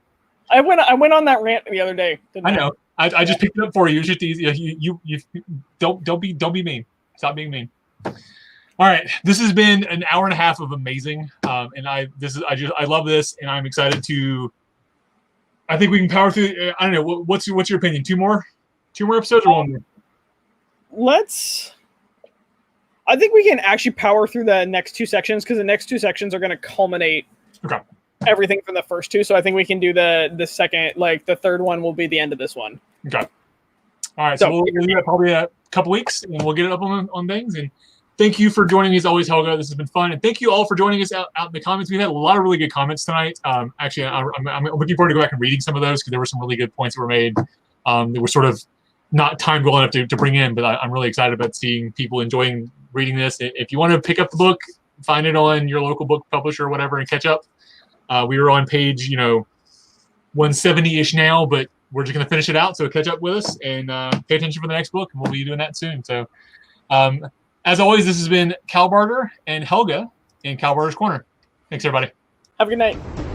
I went on that rant the other day. I know. I just picked it up for you. It's just easy. You don't be mean. Stop being mean. All right, this has been an hour and a half of amazing, and I love this, and I'm excited to. I think we can power through. I don't know. What's your opinion? Two more episodes or one more? I think we can actually power through the next two sections because the next two sections are going to culminate everything from the first two. So I think we can do the second, like the third one will be the end of this one. Okay. All right. So we'll do that probably a couple weeks, and we'll get it up on things. And thank you for joining me as always, Helga. This has been fun, and thank you all for joining us out in the comments. We had a lot of really good comments tonight. Actually, I'm looking forward to go back and reading some of those because there were some really good points that were made. They were sort of not timed well enough to bring in, but I'm really excited about seeing people enjoying reading this. If you want to pick up the book, find it on your local book publisher or whatever and catch up. We were on page 170-ish now, but we're just going to finish it out. So catch up with us and pay attention for the next book, and we'll be doing that soon. So as always, this has been Kal Barter and Helga in Kal Barter's Corner. Thanks, everybody. Have a good night.